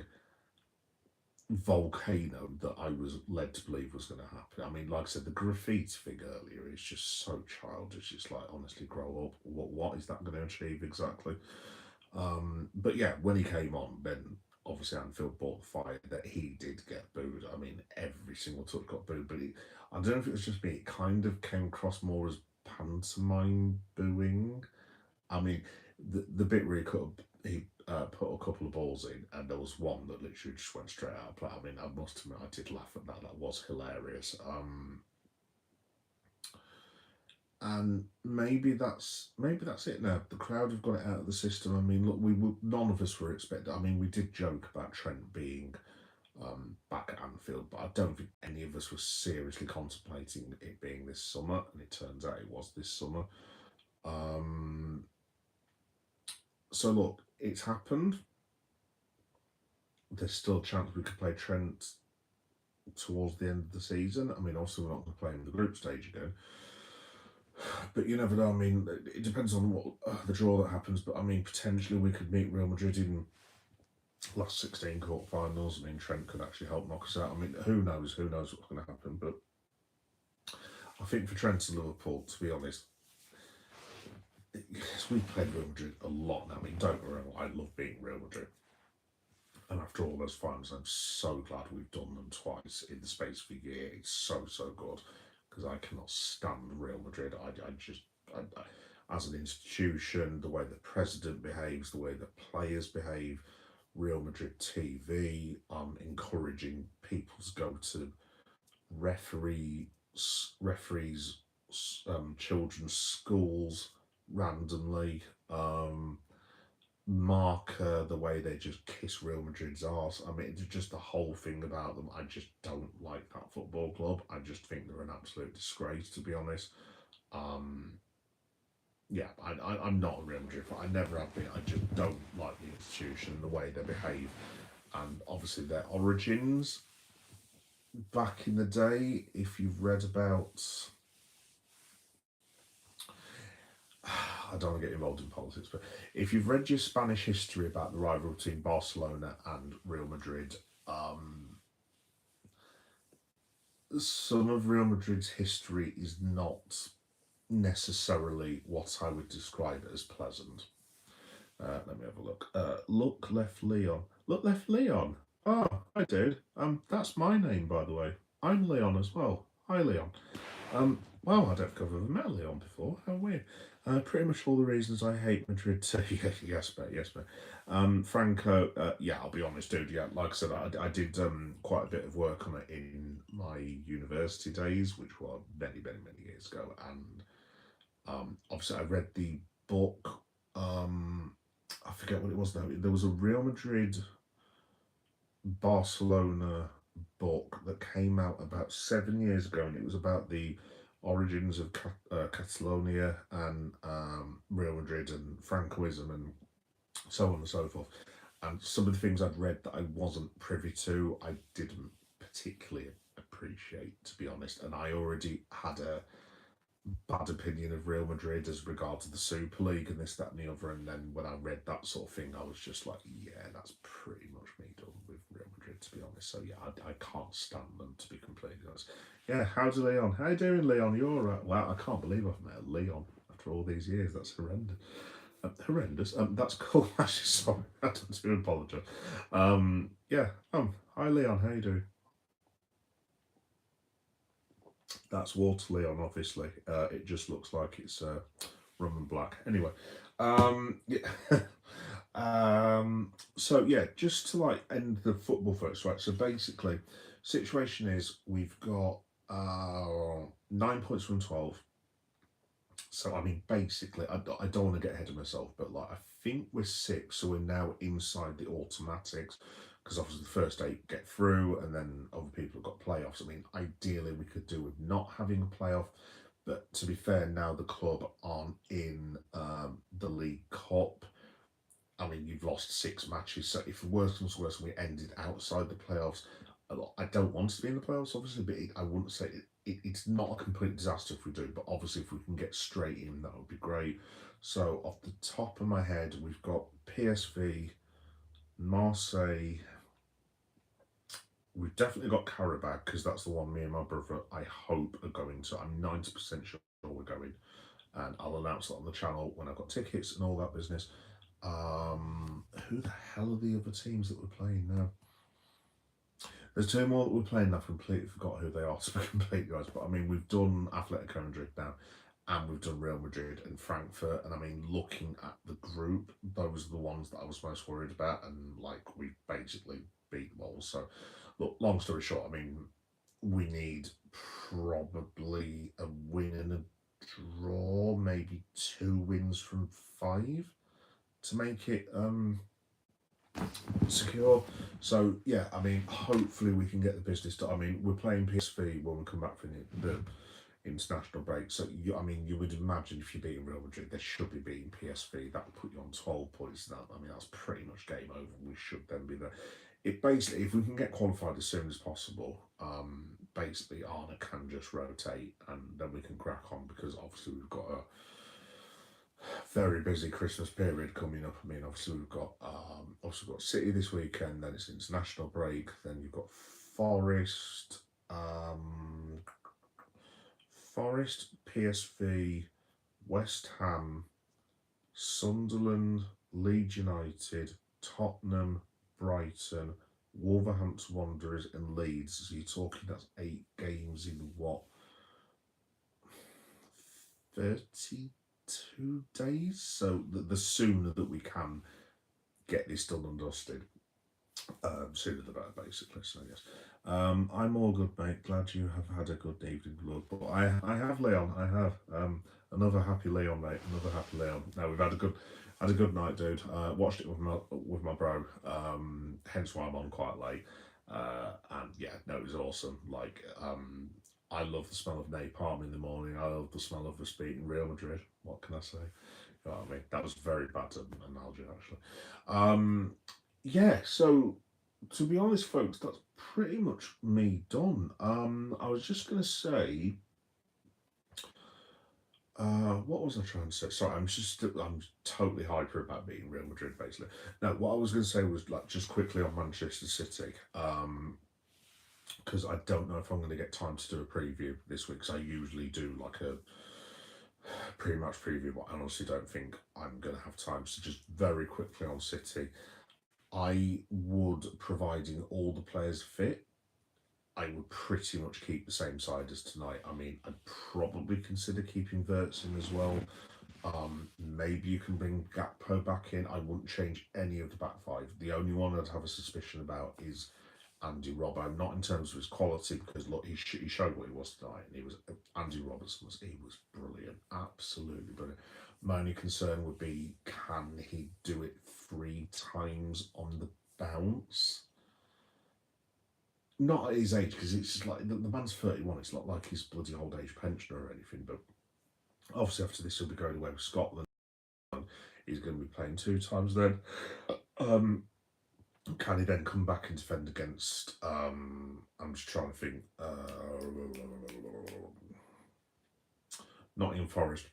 Speaker 1: volcano that I was led to believe was going to happen. I mean, like I said, the graffiti thing earlier is just so childish. It's like, honestly, grow up. What is that going to achieve exactly? But yeah, when he came on, then obviously Anfield bought the fire that he did get booed. I mean, every single touch got booed, but I don't know if it was just me. It kind of came across more as pantomime booing. I mean, the bit where he put a couple of balls in, and there was one that literally just went straight out of play. I mean, I must admit, I did laugh at that. That was hilarious. And maybe that's it now. The crowd have got it out of the system. I mean, look, none of us were expecting. I mean, we did joke about Trent being back at Anfield, but I don't think any of us were seriously contemplating it being this summer, and it turns out it was this summer. So look, it's happened. There's still a chance we could play Trent towards the end of the season. I mean, obviously we're not going to play him in the group stage again. But you never know. I mean, it depends on what the draw that happens. But I mean, potentially we could meet Real Madrid in last 16 quarterfinals. I mean, Trent could actually help knock us out. I mean, who knows? Who knows what's going to happen? But I think for Trent and Liverpool, to be honest, we've played Real Madrid a lot now. I mean, don't get me wrong, I love beating Real Madrid. And after all those finals, I'm so glad we've done them twice in the space of a year. It's so, so good because I cannot stand Real Madrid. As an institution, the way the president behaves, the way the players behave, Real Madrid TV, encouraging people to go to referees, children's schools randomly. Marker, the way they just kiss Real Madrid's arse. I mean, it's just the whole thing about them. I just don't like that football club. I just think they're an absolute disgrace, to be honest. Yeah, I'm not a Real Madrid fan. I never have been. I just don't like the institution, the way they behave, and obviously their origins. Back in the day, if you've read about, I don't want to get involved in politics, but if you've read your Spanish history about the rivalry between Barcelona and Real Madrid, some of Real Madrid's history is not necessarily what I would describe as pleasant. Let me have a look. Look left Leon. Look left Leon. Oh, hi dude. That's my name, by the way. I'm Leon as well. Hi Leon. Well, I don't think I've ever met Leon before. How weird. Pretty much all the reasons I hate Madrid too. Yeah, yes, mate. Yes, mate. Franco. Yeah, I'll be honest, dude. Yeah, like I said, I did quite a bit of work on it in my university days, which were many, many, many years ago. And obviously, I read the book. I forget what it was now. There was a Real Madrid Barcelona book that came out about 7 years ago, and it was about the origins of Catalonia and Real Madrid and Francoism and so on and so forth. And some of the things I'd read that I wasn't privy to, I didn't particularly appreciate, to be honest. And I already had a bad opinion of Real Madrid as regard to the Super League and this, that, and the other. And then when I read that sort of thing, I was just like, yeah, that's pretty much me done with Real Madrid, to be honest. So yeah, I can't stand them, to be completely honest. Yeah, how's Leon? How you doing, Leon? You all right? Wow, I can't believe I've met Leon after all these years. That's horrendous. Horrendous. That's cool. Actually, sorry, I do apologise. Yeah. Hi, Leon. How you doing? That's water, Leon. Obviously, it just looks like it's rum and black. Anyway, yeah. So yeah, just to like end the football first, right? So basically, situation is we've got 9 points from 12. So I mean, basically, I don't want to get ahead of myself, but like I think we're six, so we're now inside the automatics because obviously the first eight get through, and then other people have got playoffs. I mean, ideally we could do with not having a playoff, but to be fair, now the club aren't in the League Cup. I mean, you've lost 6 matches, so if worse comes to worse and we ended outside the playoffs, I don't want to be in the playoffs, obviously, but I wouldn't say it's not a complete disaster if we do, but obviously, if we can get straight in, that would be great. So, off the top of my head, we've got PSV, Marseille. We've definitely got Karabakh because that's the one me and my brother, I hope, are going to. I'm 90% sure we're going, and I'll announce that on the channel when I've got tickets and all that business. Who the hell are the other teams that we're playing now? There's two more that we're playing. I've completely forgot who they are, to be completely honest. But I mean, we've done Atletico Madrid now, and we've done Real Madrid and Frankfurt. And I mean, looking at the group, those are the ones that I was most worried about. And like, we basically beat them all. So, look, long story short, I mean, we need probably a win and a draw, maybe 2 wins from 5 to make it secure. So yeah, I mean, hopefully we can get the business done. I mean, we're playing PSV when we come back from the international break. So I mean, you would imagine if you're beating Real Madrid, they should be beating PSV. That would put you on 12 points. That I mean, that's pretty much game over. We should then be there. It basically, if we can get qualified as soon as possible, basically Arna can just rotate and then we can crack on because obviously we've got a very busy Christmas period coming up. I mean, obviously we've got City this weekend, then it's international break, then you've got Forest, PSV, West Ham, Sunderland, Leeds United, Tottenham, Brighton, Wolverhampton Wanderers, and Leeds. So you're talking that's 8 games in what, 32 days? So the sooner that we can get this done and dusted, sooner the better, basically. So yes, I'm all good, mate. Glad you have had a good evening, love. But I have Leon. I have another happy Leon, mate. Another happy Leon. Now we've had a good night, dude. Watched it with my bro. Hence why I'm on quite late. And yeah, no, it was awesome. Like I love the smell of napalm in the morning. I love the smell of us beating Real Madrid. What can I say? You know what I mean? That was very bad analogy, actually. Yeah, so to be honest, folks, that's pretty much me done. I was just going to say, what was I trying to say? Sorry, I'm totally hyper about beating Real Madrid, basically. Now, what I was going to say was like just quickly on Manchester City. Because I don't know if I'm going to get time to do a preview this week. Because I usually do like a pre-match preview, but I honestly don't think I'm going to have time. So just very quickly on City, I would, providing all the players fit, I would pretty much keep the same side as tonight. I mean, I'd probably consider keeping Wirtz in as well. Maybe you can bring Gakpo back in. I wouldn't change any of the back five. The only one I'd have a suspicion about is Andy Robbo, not in terms of his quality, because look, he showed what he was tonight, and he was Andy Robertson was brilliant, absolutely brilliant. My only concern would be, can he do it 3 times on the bounce? Not at his age, because it's just like the man's 31. It's not like he's bloody old age pensioner or anything. But obviously, after this, he'll be going away with Scotland. He's going to be playing 2 times then. Can he then come back and defend against? I'm just trying to think. Nottingham Forest,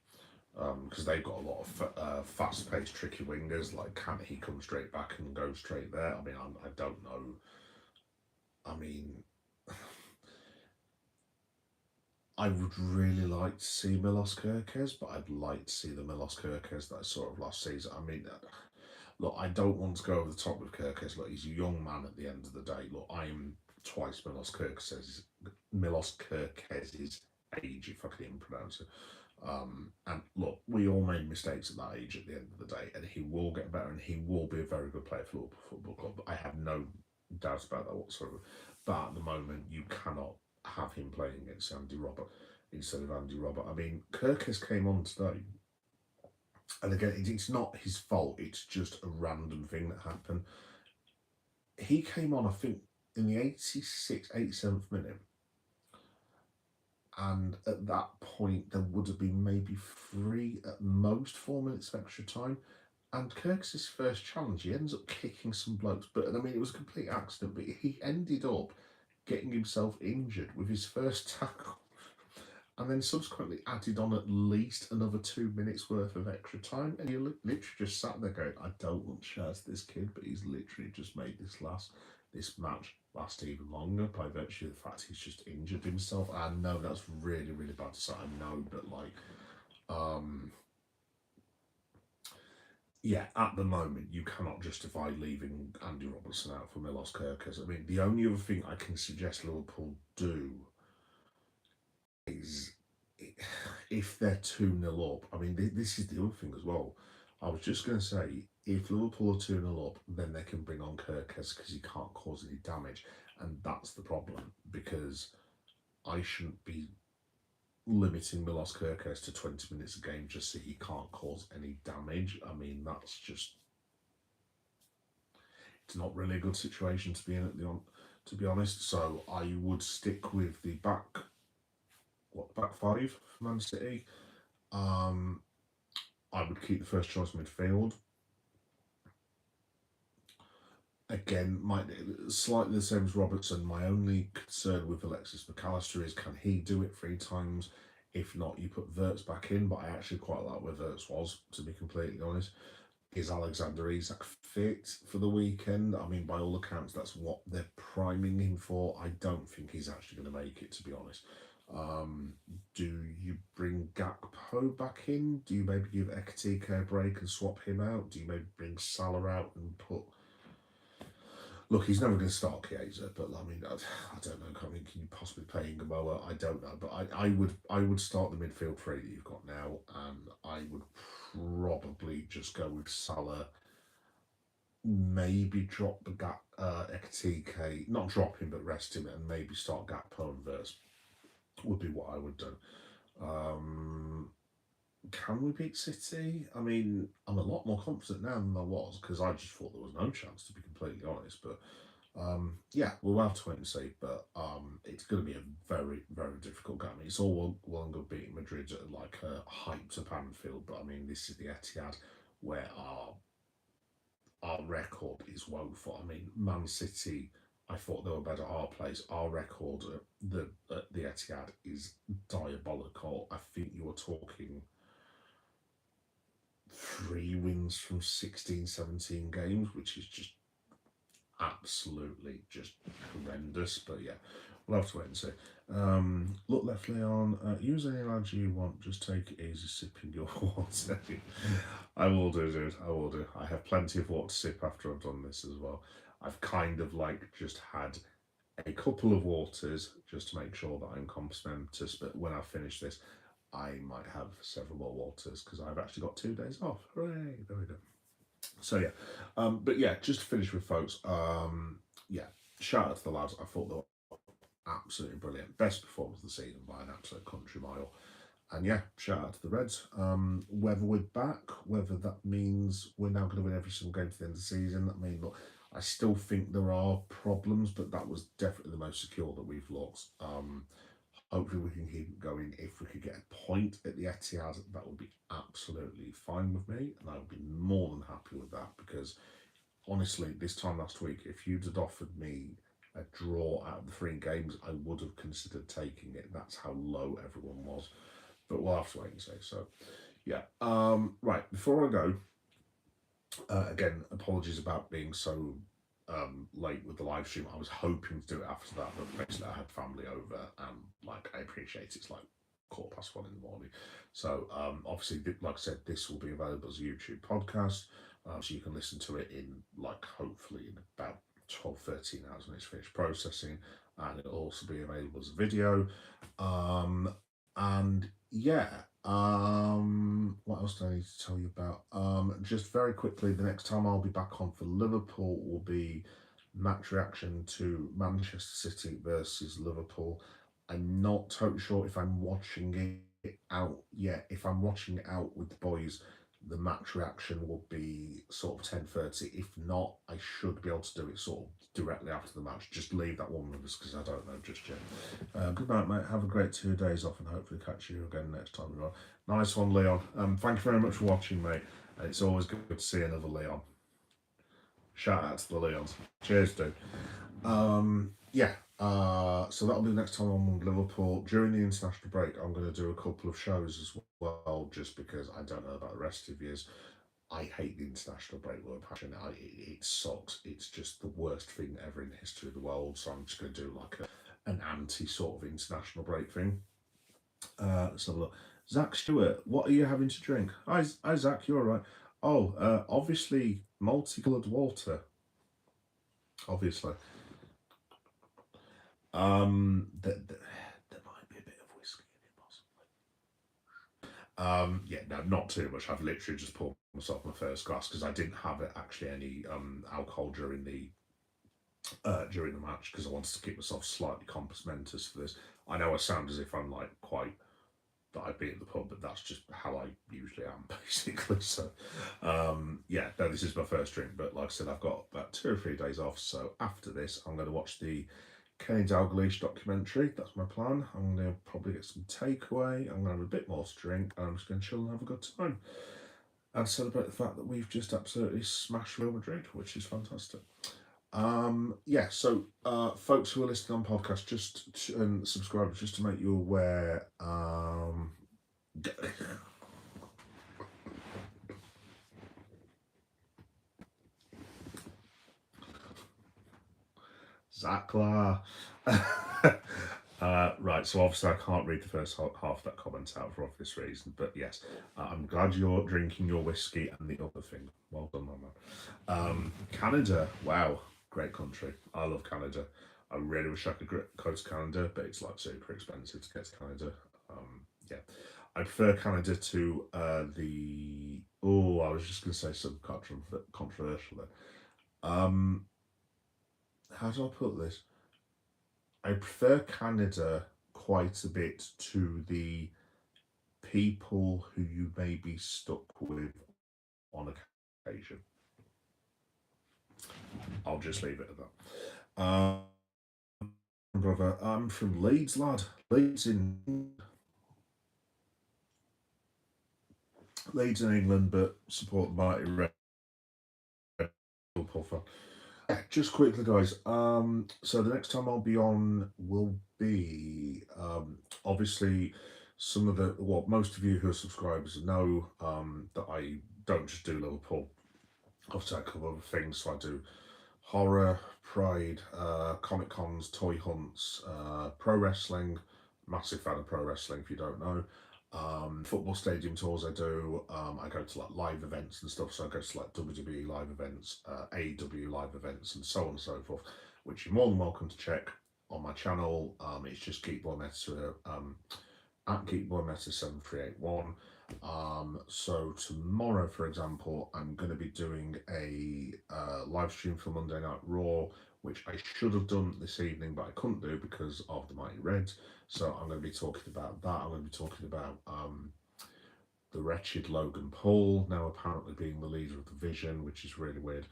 Speaker 1: because they've got a lot of fast-paced, tricky wingers. Like, can he come straight back and go straight there? I mean, I don't know. I mean, I would really like to see Milos Kerkez, but I'd like to see the Milos Kerkez that I saw of last season. I mean, look, I don't want to go over the top with Kerkez. Look, he's a young man at the end of the day. Look, I am twice Milos Kerkez's age, if I can even pronounce it. And look, we all made mistakes at that age at the end of the day, and he will get better, and he will be a very good player for Liverpool Football Club. I have no doubt about that whatsoever. But at the moment, you cannot have him playing against Andy Robert instead of Andy Robert. I mean, Kerkez came on today, and again, it's not his fault. It's just a random thing that happened. He came on, I think, in the 86th, 87th minute. And at that point, there would have been maybe 3, at most 4 minutes of extra time. And Kirk's first challenge, he ends up kicking some blokes. But I mean, it was a complete accident. But he ended up getting himself injured with his first tackle. And then subsequently added on at least another 2 minutes worth of extra time. And you literally just sat there going, I don't want to share to this kid, but he's literally just made this match last even longer by virtue of the fact he's just injured himself. I know that's really, really bad to say. I know, but like, yeah, at the moment, you cannot justify leaving Andy Robertson out for Milos Kerkez. I mean, the only other thing I can suggest Liverpool do is, if they're 2-0 up, I mean, this is the other thing as well. I was just going to say, if Liverpool are 2-0 up, then they can bring on Kerkez because he can't cause any damage. And that's the problem, because I shouldn't be limiting Milos Kerkez to 20 minutes a game just so he can't cause any damage. I mean, that's just... It's not really a good situation to be in, to be honest. So I would stick with the back 5 for Man City. I would keep the first choice midfield. Again, slightly the same as Robertson. My only concern with Alexis McAllister is, can he do it 3 times? If not, you put Wirtz back in, but I actually quite like where Wirtz was, to be completely honest. Is Alexander Isak fit for the weekend? I mean, by all accounts, that's what they're priming him for. I don't think he's actually going to make it, to be honest. Do you bring Gakpo back in? Do you maybe give Ekitike a break and swap him out? Do you maybe bring Salah out and put... Look, he's never going to start Chiesa, but I mean, I don't know. I mean, can you possibly play Ngamoa? I don't know, but I would start the midfield 3 that you've got now, and I would probably just go with Salah. Maybe drop the Ekitike, not drop him, but rest him, and maybe start Gakpo and Wirtz. Would be what I would do. Can we beat City? I mean, I'm a lot more confident now than I was, because I just thought there was no chance, to be completely honest. But yeah, we'll have to wait and see. But it's going to be a very, very difficult game. It's all well and good beating Madrid at like a hyped up Anfield, but I mean, this is the Etihad, where our record is woeful. I mean, Man City, I thought they were better at our place. Our record at the Etihad is diabolical. I think you were talking 3 wins from 16, 17 games, which is just absolutely just horrendous. But yeah, we'll have to wait and see. Look, left Leon, use any analogy you want, just take it easy sipping your water. I will do, dude, I will do. I have plenty of water to sip after I've done this as well. I've kind of like just had a couple of waters just to make sure that I'm compass. But when I finish this, I might have several more waters because I've actually got 2 days off. Hooray! There we go. So yeah, but yeah, just to finish with folks. Yeah, shout out to the lads. I thought they were absolutely brilliant. Best performance of the season by an absolute country mile. And yeah, shout out to the Reds. Whether we're back, whether that means we're now going to win every single game to the end of the season. I mean, look, I still think there are problems, but that was definitely the most secure that we've looked. Hopefully we can keep it going. If we could get a point at the Etihad, that would be absolutely fine with me, and I would be more than happy with that because honestly, this time last week, if you'd have offered me a draw out of the 3 games, I would have considered taking it. That's how low everyone was. But we'll have to wait and see. So, yeah. Right, before I go, again, apologies about being so late with the live stream. I was hoping to do it after that, but basically I had family over, and like I appreciate it's like 1:15 in the morning. So obviously, like I said, this will be available as a YouTube podcast, so you can listen to it in like hopefully in about 12-13 hours when it's finished processing, and it'll also be available as a video. And yeah, what else do I need to tell you about? Just very quickly, the next time I'll be back on for Liverpool will be match reaction to Manchester City versus Liverpool. I'm not totally sure if I'm watching it out yet. If I'm watching it out with the boys, the match reaction will be sort of 10:30. If not, I should be able to do it sort of directly after the match. Just leave that one with us because I don't know just yet. Good night, mate. Have a great 2 days off and hopefully catch you again next time. Nice one, Leon. Thank you very much for watching, mate. It's always good to see another Leon. Shout out to the Leons. Cheers, dude. Yeah. So that'll be the next time I'm on Liverpool. During the international break, I'm going to do a couple of shows as well, just because I don't know about the rest of yous. I hate the international break with a passion. It sucks. It's just the worst thing ever in the history of the world. So I'm just going to do like an anti sort of international break thing. Let's have a look. Zach Stewart, what are you having to drink? Hi Zach, you're all right. Oh, obviously multicoloured water. Obviously. There might be a bit of whiskey in it, possibly. Yeah, no, not too much. I've literally just poured myself my first glass because I didn't have actually any alcohol during the match because I wanted to keep myself slightly compos mentis for this. I know I sound as if I'm like quite that I'd be at the pub, but that's just how I usually am, basically. So, yeah, no, this is my first drink, but like I said, I've got about 2 or 3 days off. So after this, I'm going to watch the Kenny Dalglish documentary. That's my plan. I'm going to probably get some takeaway. I'm going to have a bit more to drink, and I'm just going to chill and have a good time and celebrate the fact that we've just absolutely smashed Real Madrid, which is fantastic. Yeah, so folks who are listening on podcast, and subscribers, just to make you aware, Zakla. Right, so obviously I can't read the first half of that comment out for obvious reason, but yes, I'm glad you're drinking your whiskey and the other thing. Well done, my man. Canada, wow, great country. I love Canada. I really wish I could go to Canada, but it's like super expensive to get to Canada. Yeah, I prefer Canada to I was just going to say something controversial there. How do I put this? I prefer Canada quite a bit to the people who you may be stuck with on occasion. I'll just leave it at that. Brother, I'm from Leeds, lad. Leeds in England, but support the mighty Red Bull. Just quickly, guys. So the next time I'll be on will be obviously some of most of you who are subscribers know that I don't just do Liverpool. Obviously, I cover other things. So I do horror, pride, comic cons, toy hunts, pro wrestling. Massive fan of pro wrestling. If you don't know. Football stadium tours I do. I go to like live events and stuff. So I go to like WWE live events, AEW live events, and so on and so forth, which you're more than welcome to check. on my channel. It's just Geek Boy Meta, at Geek Boy Meta 7381. So tomorrow, for example, I'm going to be doing a live stream for Monday Night Raw, which I should have done this evening, but I couldn't do because of the Mighty Reds. So I'm going to be talking about that. I'm going to be talking about the wretched Logan Paul now apparently being the leader of the Vision, which is really weird.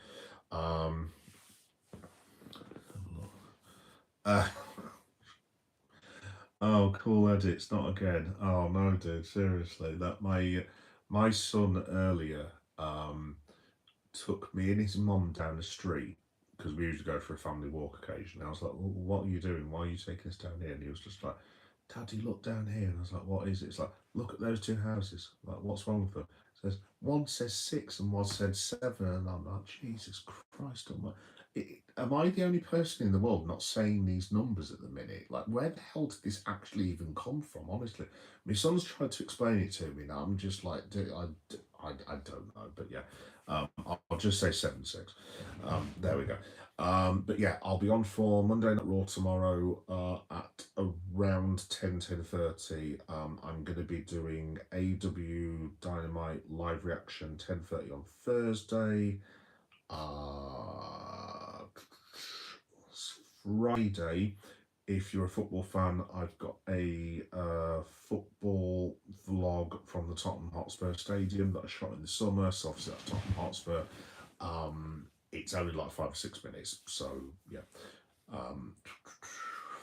Speaker 1: Uh, oh, cool edits, not again. Oh no, dude, seriously, that my son earlier took me and his mum down the street because we usually go for a family walk occasionally. I was like, well, "What are you doing? Why are you taking us down here?" And he was just like, "Daddy, look down here." And I was like, "What is it?" It's like, "Look at those two houses. Like, what's wrong with them?" It says one says 6 and one says 7, and I'm like, "Jesus Christ, am I the only person in the world not saying these numbers at the minute? Like, where the hell did this actually even come from? Honestly, my son's tried to explain it to me now. I'm just like, I don't know, but yeah, I'll just say 7-6. There we go. But yeah, I'll be on for Monday Night Raw tomorrow at around 10:30. I'm going to be doing AW Dynamite live reaction 10:30 on Thursday. Friday, if you're a football fan, I've got a football vlog from the Tottenham Hotspur Stadium that I shot in the summer. So obviously at Tottenham Hotspur. It's only like 5 or 6 minutes. So yeah.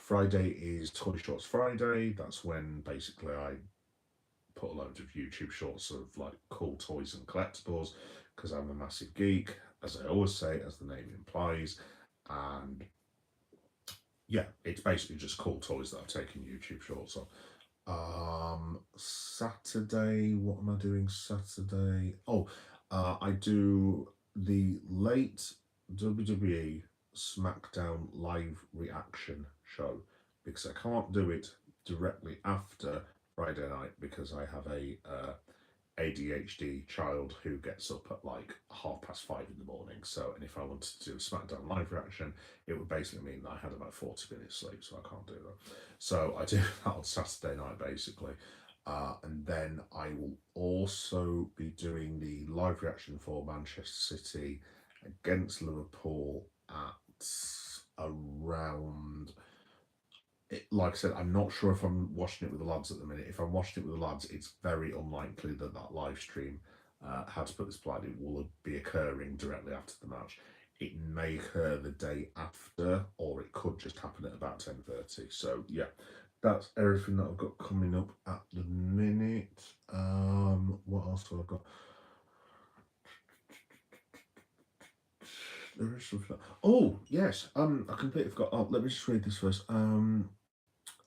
Speaker 1: Friday is Toy Shorts Friday. That's when basically I put a load of YouTube shorts of like cool toys and collectibles because I'm a massive geek, as I always say, as the name implies. And yeah, it's basically just cool toys that I've taken YouTube shorts of. Saturday, what am I doing Saturday? Oh, I do the late WWE SmackDown live reaction show because I can't do it directly after Friday night because I have a ADHD child who gets up at like 5:30 in the morning. So, and if I wanted to do a SmackDown live reaction, it would basically mean that I had about 40 minutes sleep, so I can't do that. So I do that on Saturday night basically. And then I will also be doing the live reaction for Manchester City against Liverpool at around like I said, I'm not sure if I'm watching it with the lads at the minute. If I'm watching it with the lads, it's very unlikely that that live stream, how to put this politely, will be occurring directly after the match. It may occur the day after, or it could just happen at about 10:30. So yeah, that's everything that I've got coming up at the minute. What else have I got? There is something. Oh yes. I completely forgot. Oh, let me just read this first.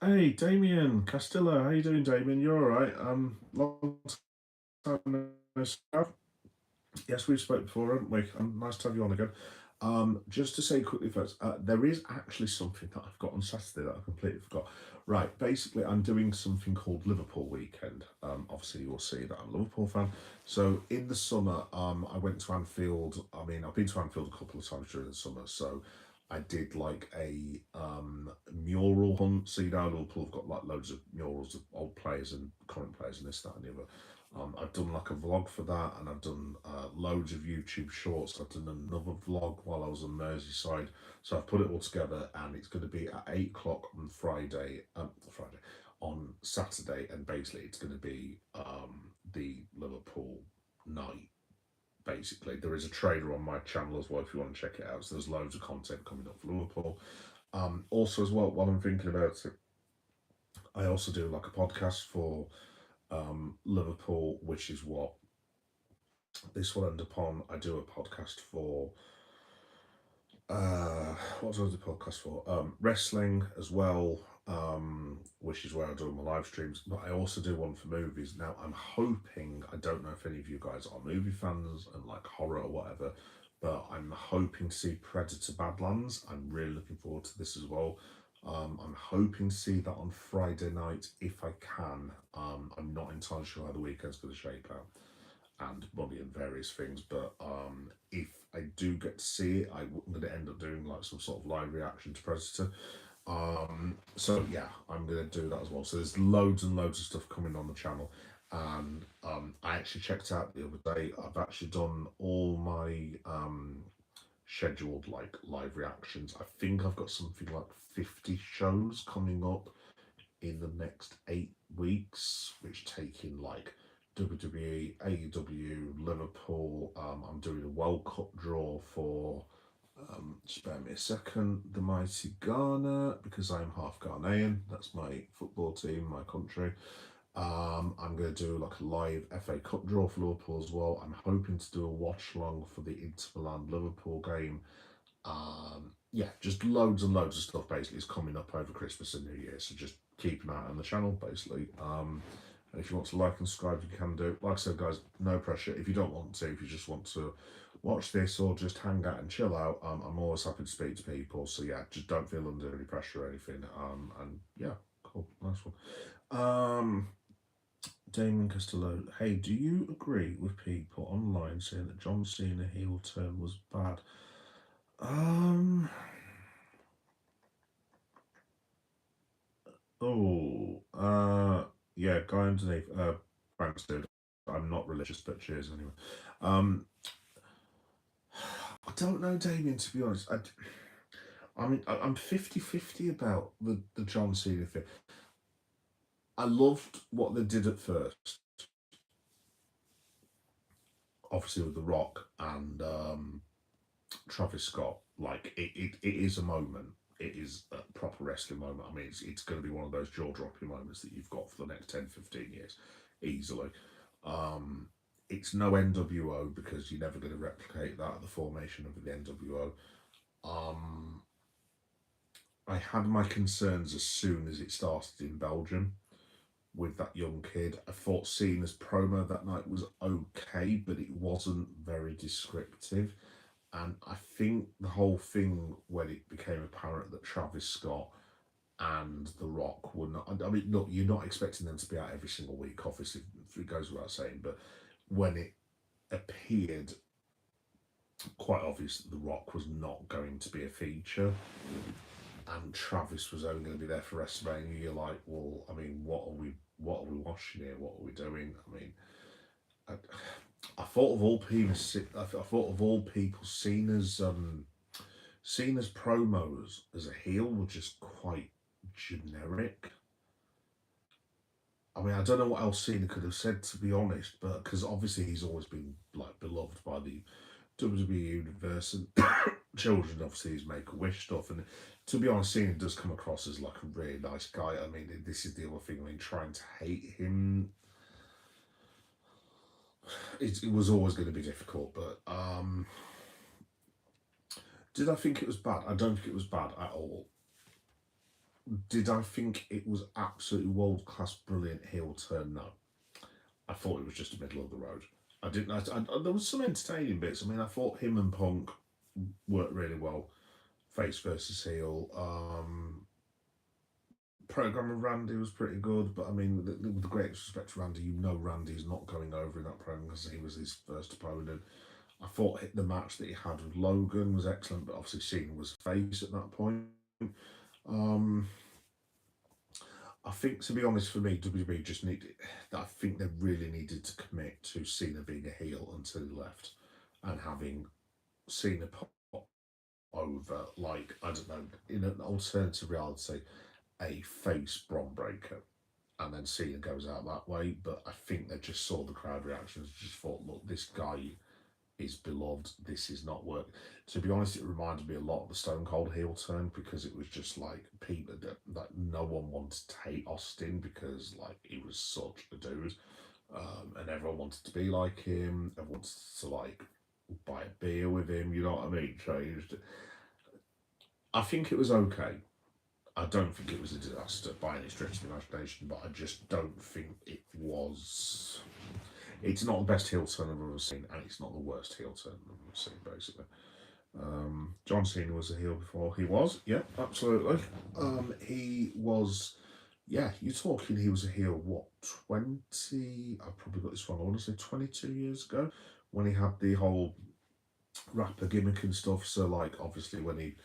Speaker 1: Hey, Damien Castillo, how you doing, Damien? You all right? Long time no see. Yes, we've spoke before, haven't we? Nice to have you on again. Just to say quickly first, there is actually something that I've got on Saturday that I completely forgot. Right, basically, I'm doing something called Liverpool Weekend. Obviously, you'll see that I'm a Liverpool fan. So in the summer, I went to Anfield. I mean, I've been to Anfield a couple of times during the summer, so I did like a mural hunt. So you know, Liverpool have got like loads of murals of old players and current players and this, that, and the other. I've done like a vlog for that, and I've done loads of YouTube shorts. I've done another vlog while I was on Merseyside, so I've put it all together, and it's going to be at 8 o'clock on Friday, on Saturday, and basically it's going to be the Liverpool night. Basically, there is a trailer on my channel as well if you want to check it out. So there's loads of content coming up for Liverpool. Also, as well, while I'm thinking about it, I also do like a podcast for Liverpool, which is what this will end upon. I do a podcast for what do I do a podcast for? Wrestling as well, which is where I do my live streams. But I also do one for movies. Now I'm hoping, I don't know if any of you guys are movie fans and like horror or whatever, but I'm hoping to see Predator Badlands. I'm really looking forward to this as well. I'm hoping to see that on Friday night if I can. I'm not entirely sure how the weekend's going to shape out and money and various things, but if I do get to see it, I'm going to end up doing like some sort of live reaction to Predator. So yeah, I'm gonna do that as well. So there's loads and loads of stuff coming on the channel, and I actually checked out the other day. I've actually done all my scheduled like live reactions. I think I've got something like 50 shows coming up in the next 8 weeks, which take in like WWE, AEW, Liverpool. I'm doing a World Cup draw for, spare me a second, the mighty Ghana, because I'm half Ghanaian. That's my football team, my country. I'm going to do like a live FA Cup draw for Liverpool as well. I'm hoping to do a watch along for the Inter Milan Liverpool game. Yeah, just loads and loads of stuff basically is coming up over Christmas and New Year. So just keep an eye on the channel basically. And if you want to like and subscribe, you can do. Like I said, guys, no pressure. If you don't want to, if you just want to watch this or just hang out and chill out, I'm always happy to speak to people. So yeah, just don't feel under any pressure or anything. And yeah, cool, nice one. Damon Costello, hey, do you agree with people online saying that John Cena heel turn was bad? Um, oh, yeah, guy underneath, thanks, dude. I'm not religious, but cheers anyway. Um, I don't know, Damien, to be honest. I mean, I'm 50-50 about the John Cena thing. I loved what they did at first, obviously with The Rock and Travis Scott. Like, it is a moment. It is a proper wrestling moment. I mean, it's going to be one of those jaw-dropping moments that you've got for the next 10, 15 years, easily. Um, it's no NWO because you're never going to replicate that, the formation of the NWO. Um, I had my concerns as soon as it started in Belgium with that young kid. I thought Cena's promo that night was okay, but it wasn't very descriptive. And I think the whole thing when it became apparent that Travis Scott and The Rock were not, I mean, look, you're not expecting them to be out every single week, obviously, it goes without saying, but when it appeared quite obvious that The Rock was not going to be a feature and Travis was only going to be there for WrestleMania, you're like, well, I mean, what are we watching here? What are we doing? I mean, I, I thought of all people, I thought of all people, Cena's promos as a heel were just quite generic. I mean, I don't know what else Cena could have said, to be honest, but because obviously he's always been like beloved by the WWE universe and children. Obviously, his Make a Wish stuff, and to be honest, Cena does come across as like a really nice guy. I mean, this is the other thing. I mean, trying to hate him, it was always going to be difficult. But did I think it was bad? I don't think it was bad at all. Did I think it was absolutely world class, brilliant heel turn? No. I thought it was just a middle of the road. I didn't. There was some entertaining bits. I mean, I thought him and Punk worked really well, face versus heel. Program of Randy was pretty good, but I mean, with the greatest respect to Randy, you know Randy's not going over in that program because he was his first opponent. I thought the match that he had with Logan was excellent, but obviously Cena was face at that point. Um, I think, to be honest, for me, WWE just needed. I think they really needed to commit to Cena being a heel until he left, and having Cena pop over, like, I don't know, in an alternative reality, a face Bron Breakker, and then Cena goes out that way. But I think they just saw the crowd reactions, just thought, look, this guy is beloved. This is not work. To be honest, it reminded me a lot of the Stone Cold heel turn because it was just like people that no one wanted to hate Austin because like he was such a dude, and everyone wanted to be like him. Everyone wanted to like buy a beer with him. You know what I mean? Changed. I think it was okay. I don't think it was a disaster by any stretch of the imagination, but I just don't think it was. It's not the best heel turn I've ever seen, and it's not the worst heel turn I've ever seen, basically. John Cena was a heel before. He was, yeah, absolutely. He was, yeah, you're talking, he was a heel, what, 20? I probably got this wrong, I want to say 22 years ago, when he had the whole rapper gimmick and stuff. So, like, obviously, when he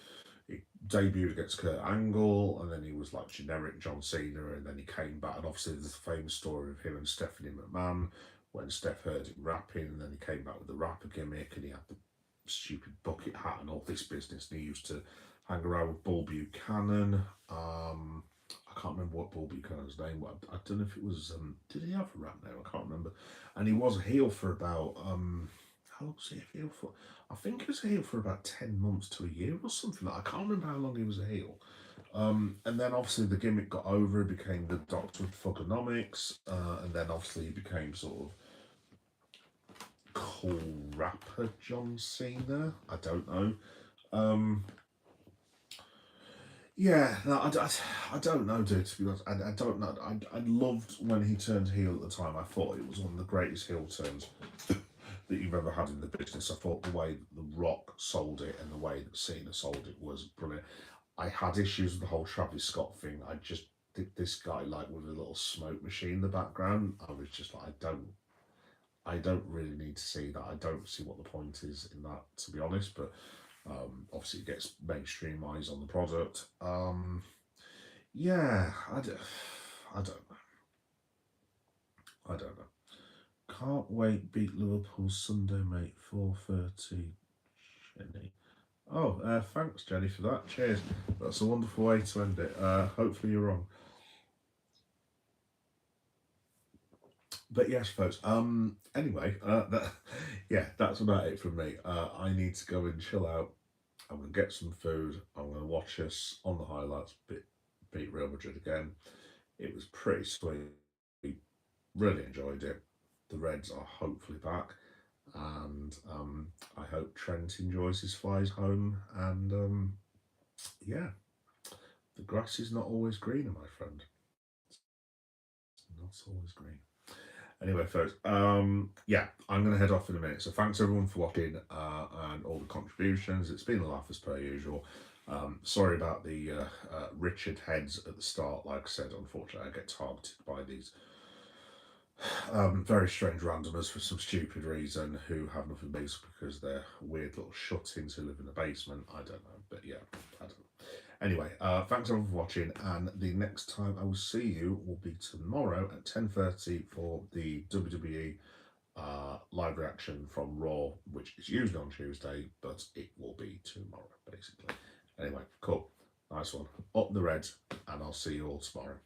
Speaker 1: he debuted against Kurt Angle, and then he was like generic John Cena, and then he came back. And obviously, there's the famous story of him and Stephanie McMahon when Steph heard him rapping, and then he came back with the rapper gimmick, and he had the stupid bucket hat and all this business. And he used to hang around with Bull Buchanan. I can't remember what Bull Buchanan's name was. I don't know if it was. Did he have a rap name? I can't remember. And he was a heel for about. How long was he a heel for? I think he was a heel for about 10 months to a year or something. I can't remember how long he was a heel. And then obviously the gimmick got over. He became the Doctor of Thugonomics, and then obviously he became sort of cool rapper John Cena. I don't know. Yeah, no, I don't know, dude, to be honest. I don't know. I loved when he turned heel at the time. I thought it was one of the greatest heel turns that you've ever had in the business. I thought the way that The Rock sold it and the way that Cena sold it was brilliant. I had issues with the whole Travis Scott thing. I just did this guy like with a little smoke machine in the background. I was just like, I don't really need to see that. I don't see what the point is in that, to be honest. But obviously, it gets mainstream eyes on the product. Yeah, I don't know. I don't know. Can't wait. Beat Liverpool Sunday, mate. 4:30. Jenny. Oh, thanks, Jenny, for that. Cheers. That's a wonderful way to end it. Hopefully, you're wrong. But yes, folks. Anyway, yeah, that's about it from me. I need to go and chill out. I'm gonna get some food. I'm gonna watch us on the highlights beat Real Madrid again. It was pretty sweet. Really enjoyed it. The Reds are hopefully back, and I hope Trent enjoys his flies home. And yeah, the grass is not always greener, my friend. It's not always green. Anyway, folks, yeah, I'm going to head off in a minute. So thanks everyone for watching and all the contributions. It's been a laugh as per usual. Sorry about the Richard heads at the start. Like I said, unfortunately, I get targeted by these very strange randomers for some stupid reason who have nothing basic because they're weird little shut-ins who live in the basement. I don't know, but yeah, I don't know. Anyway, thanks everyone for watching, and the next time I will see you will be tomorrow at 10:30 for the WWE live reaction from Raw, which is usually on Tuesday, but it will be tomorrow, basically. Anyway, cool. Nice one. Up the Reds, and I'll see you all tomorrow.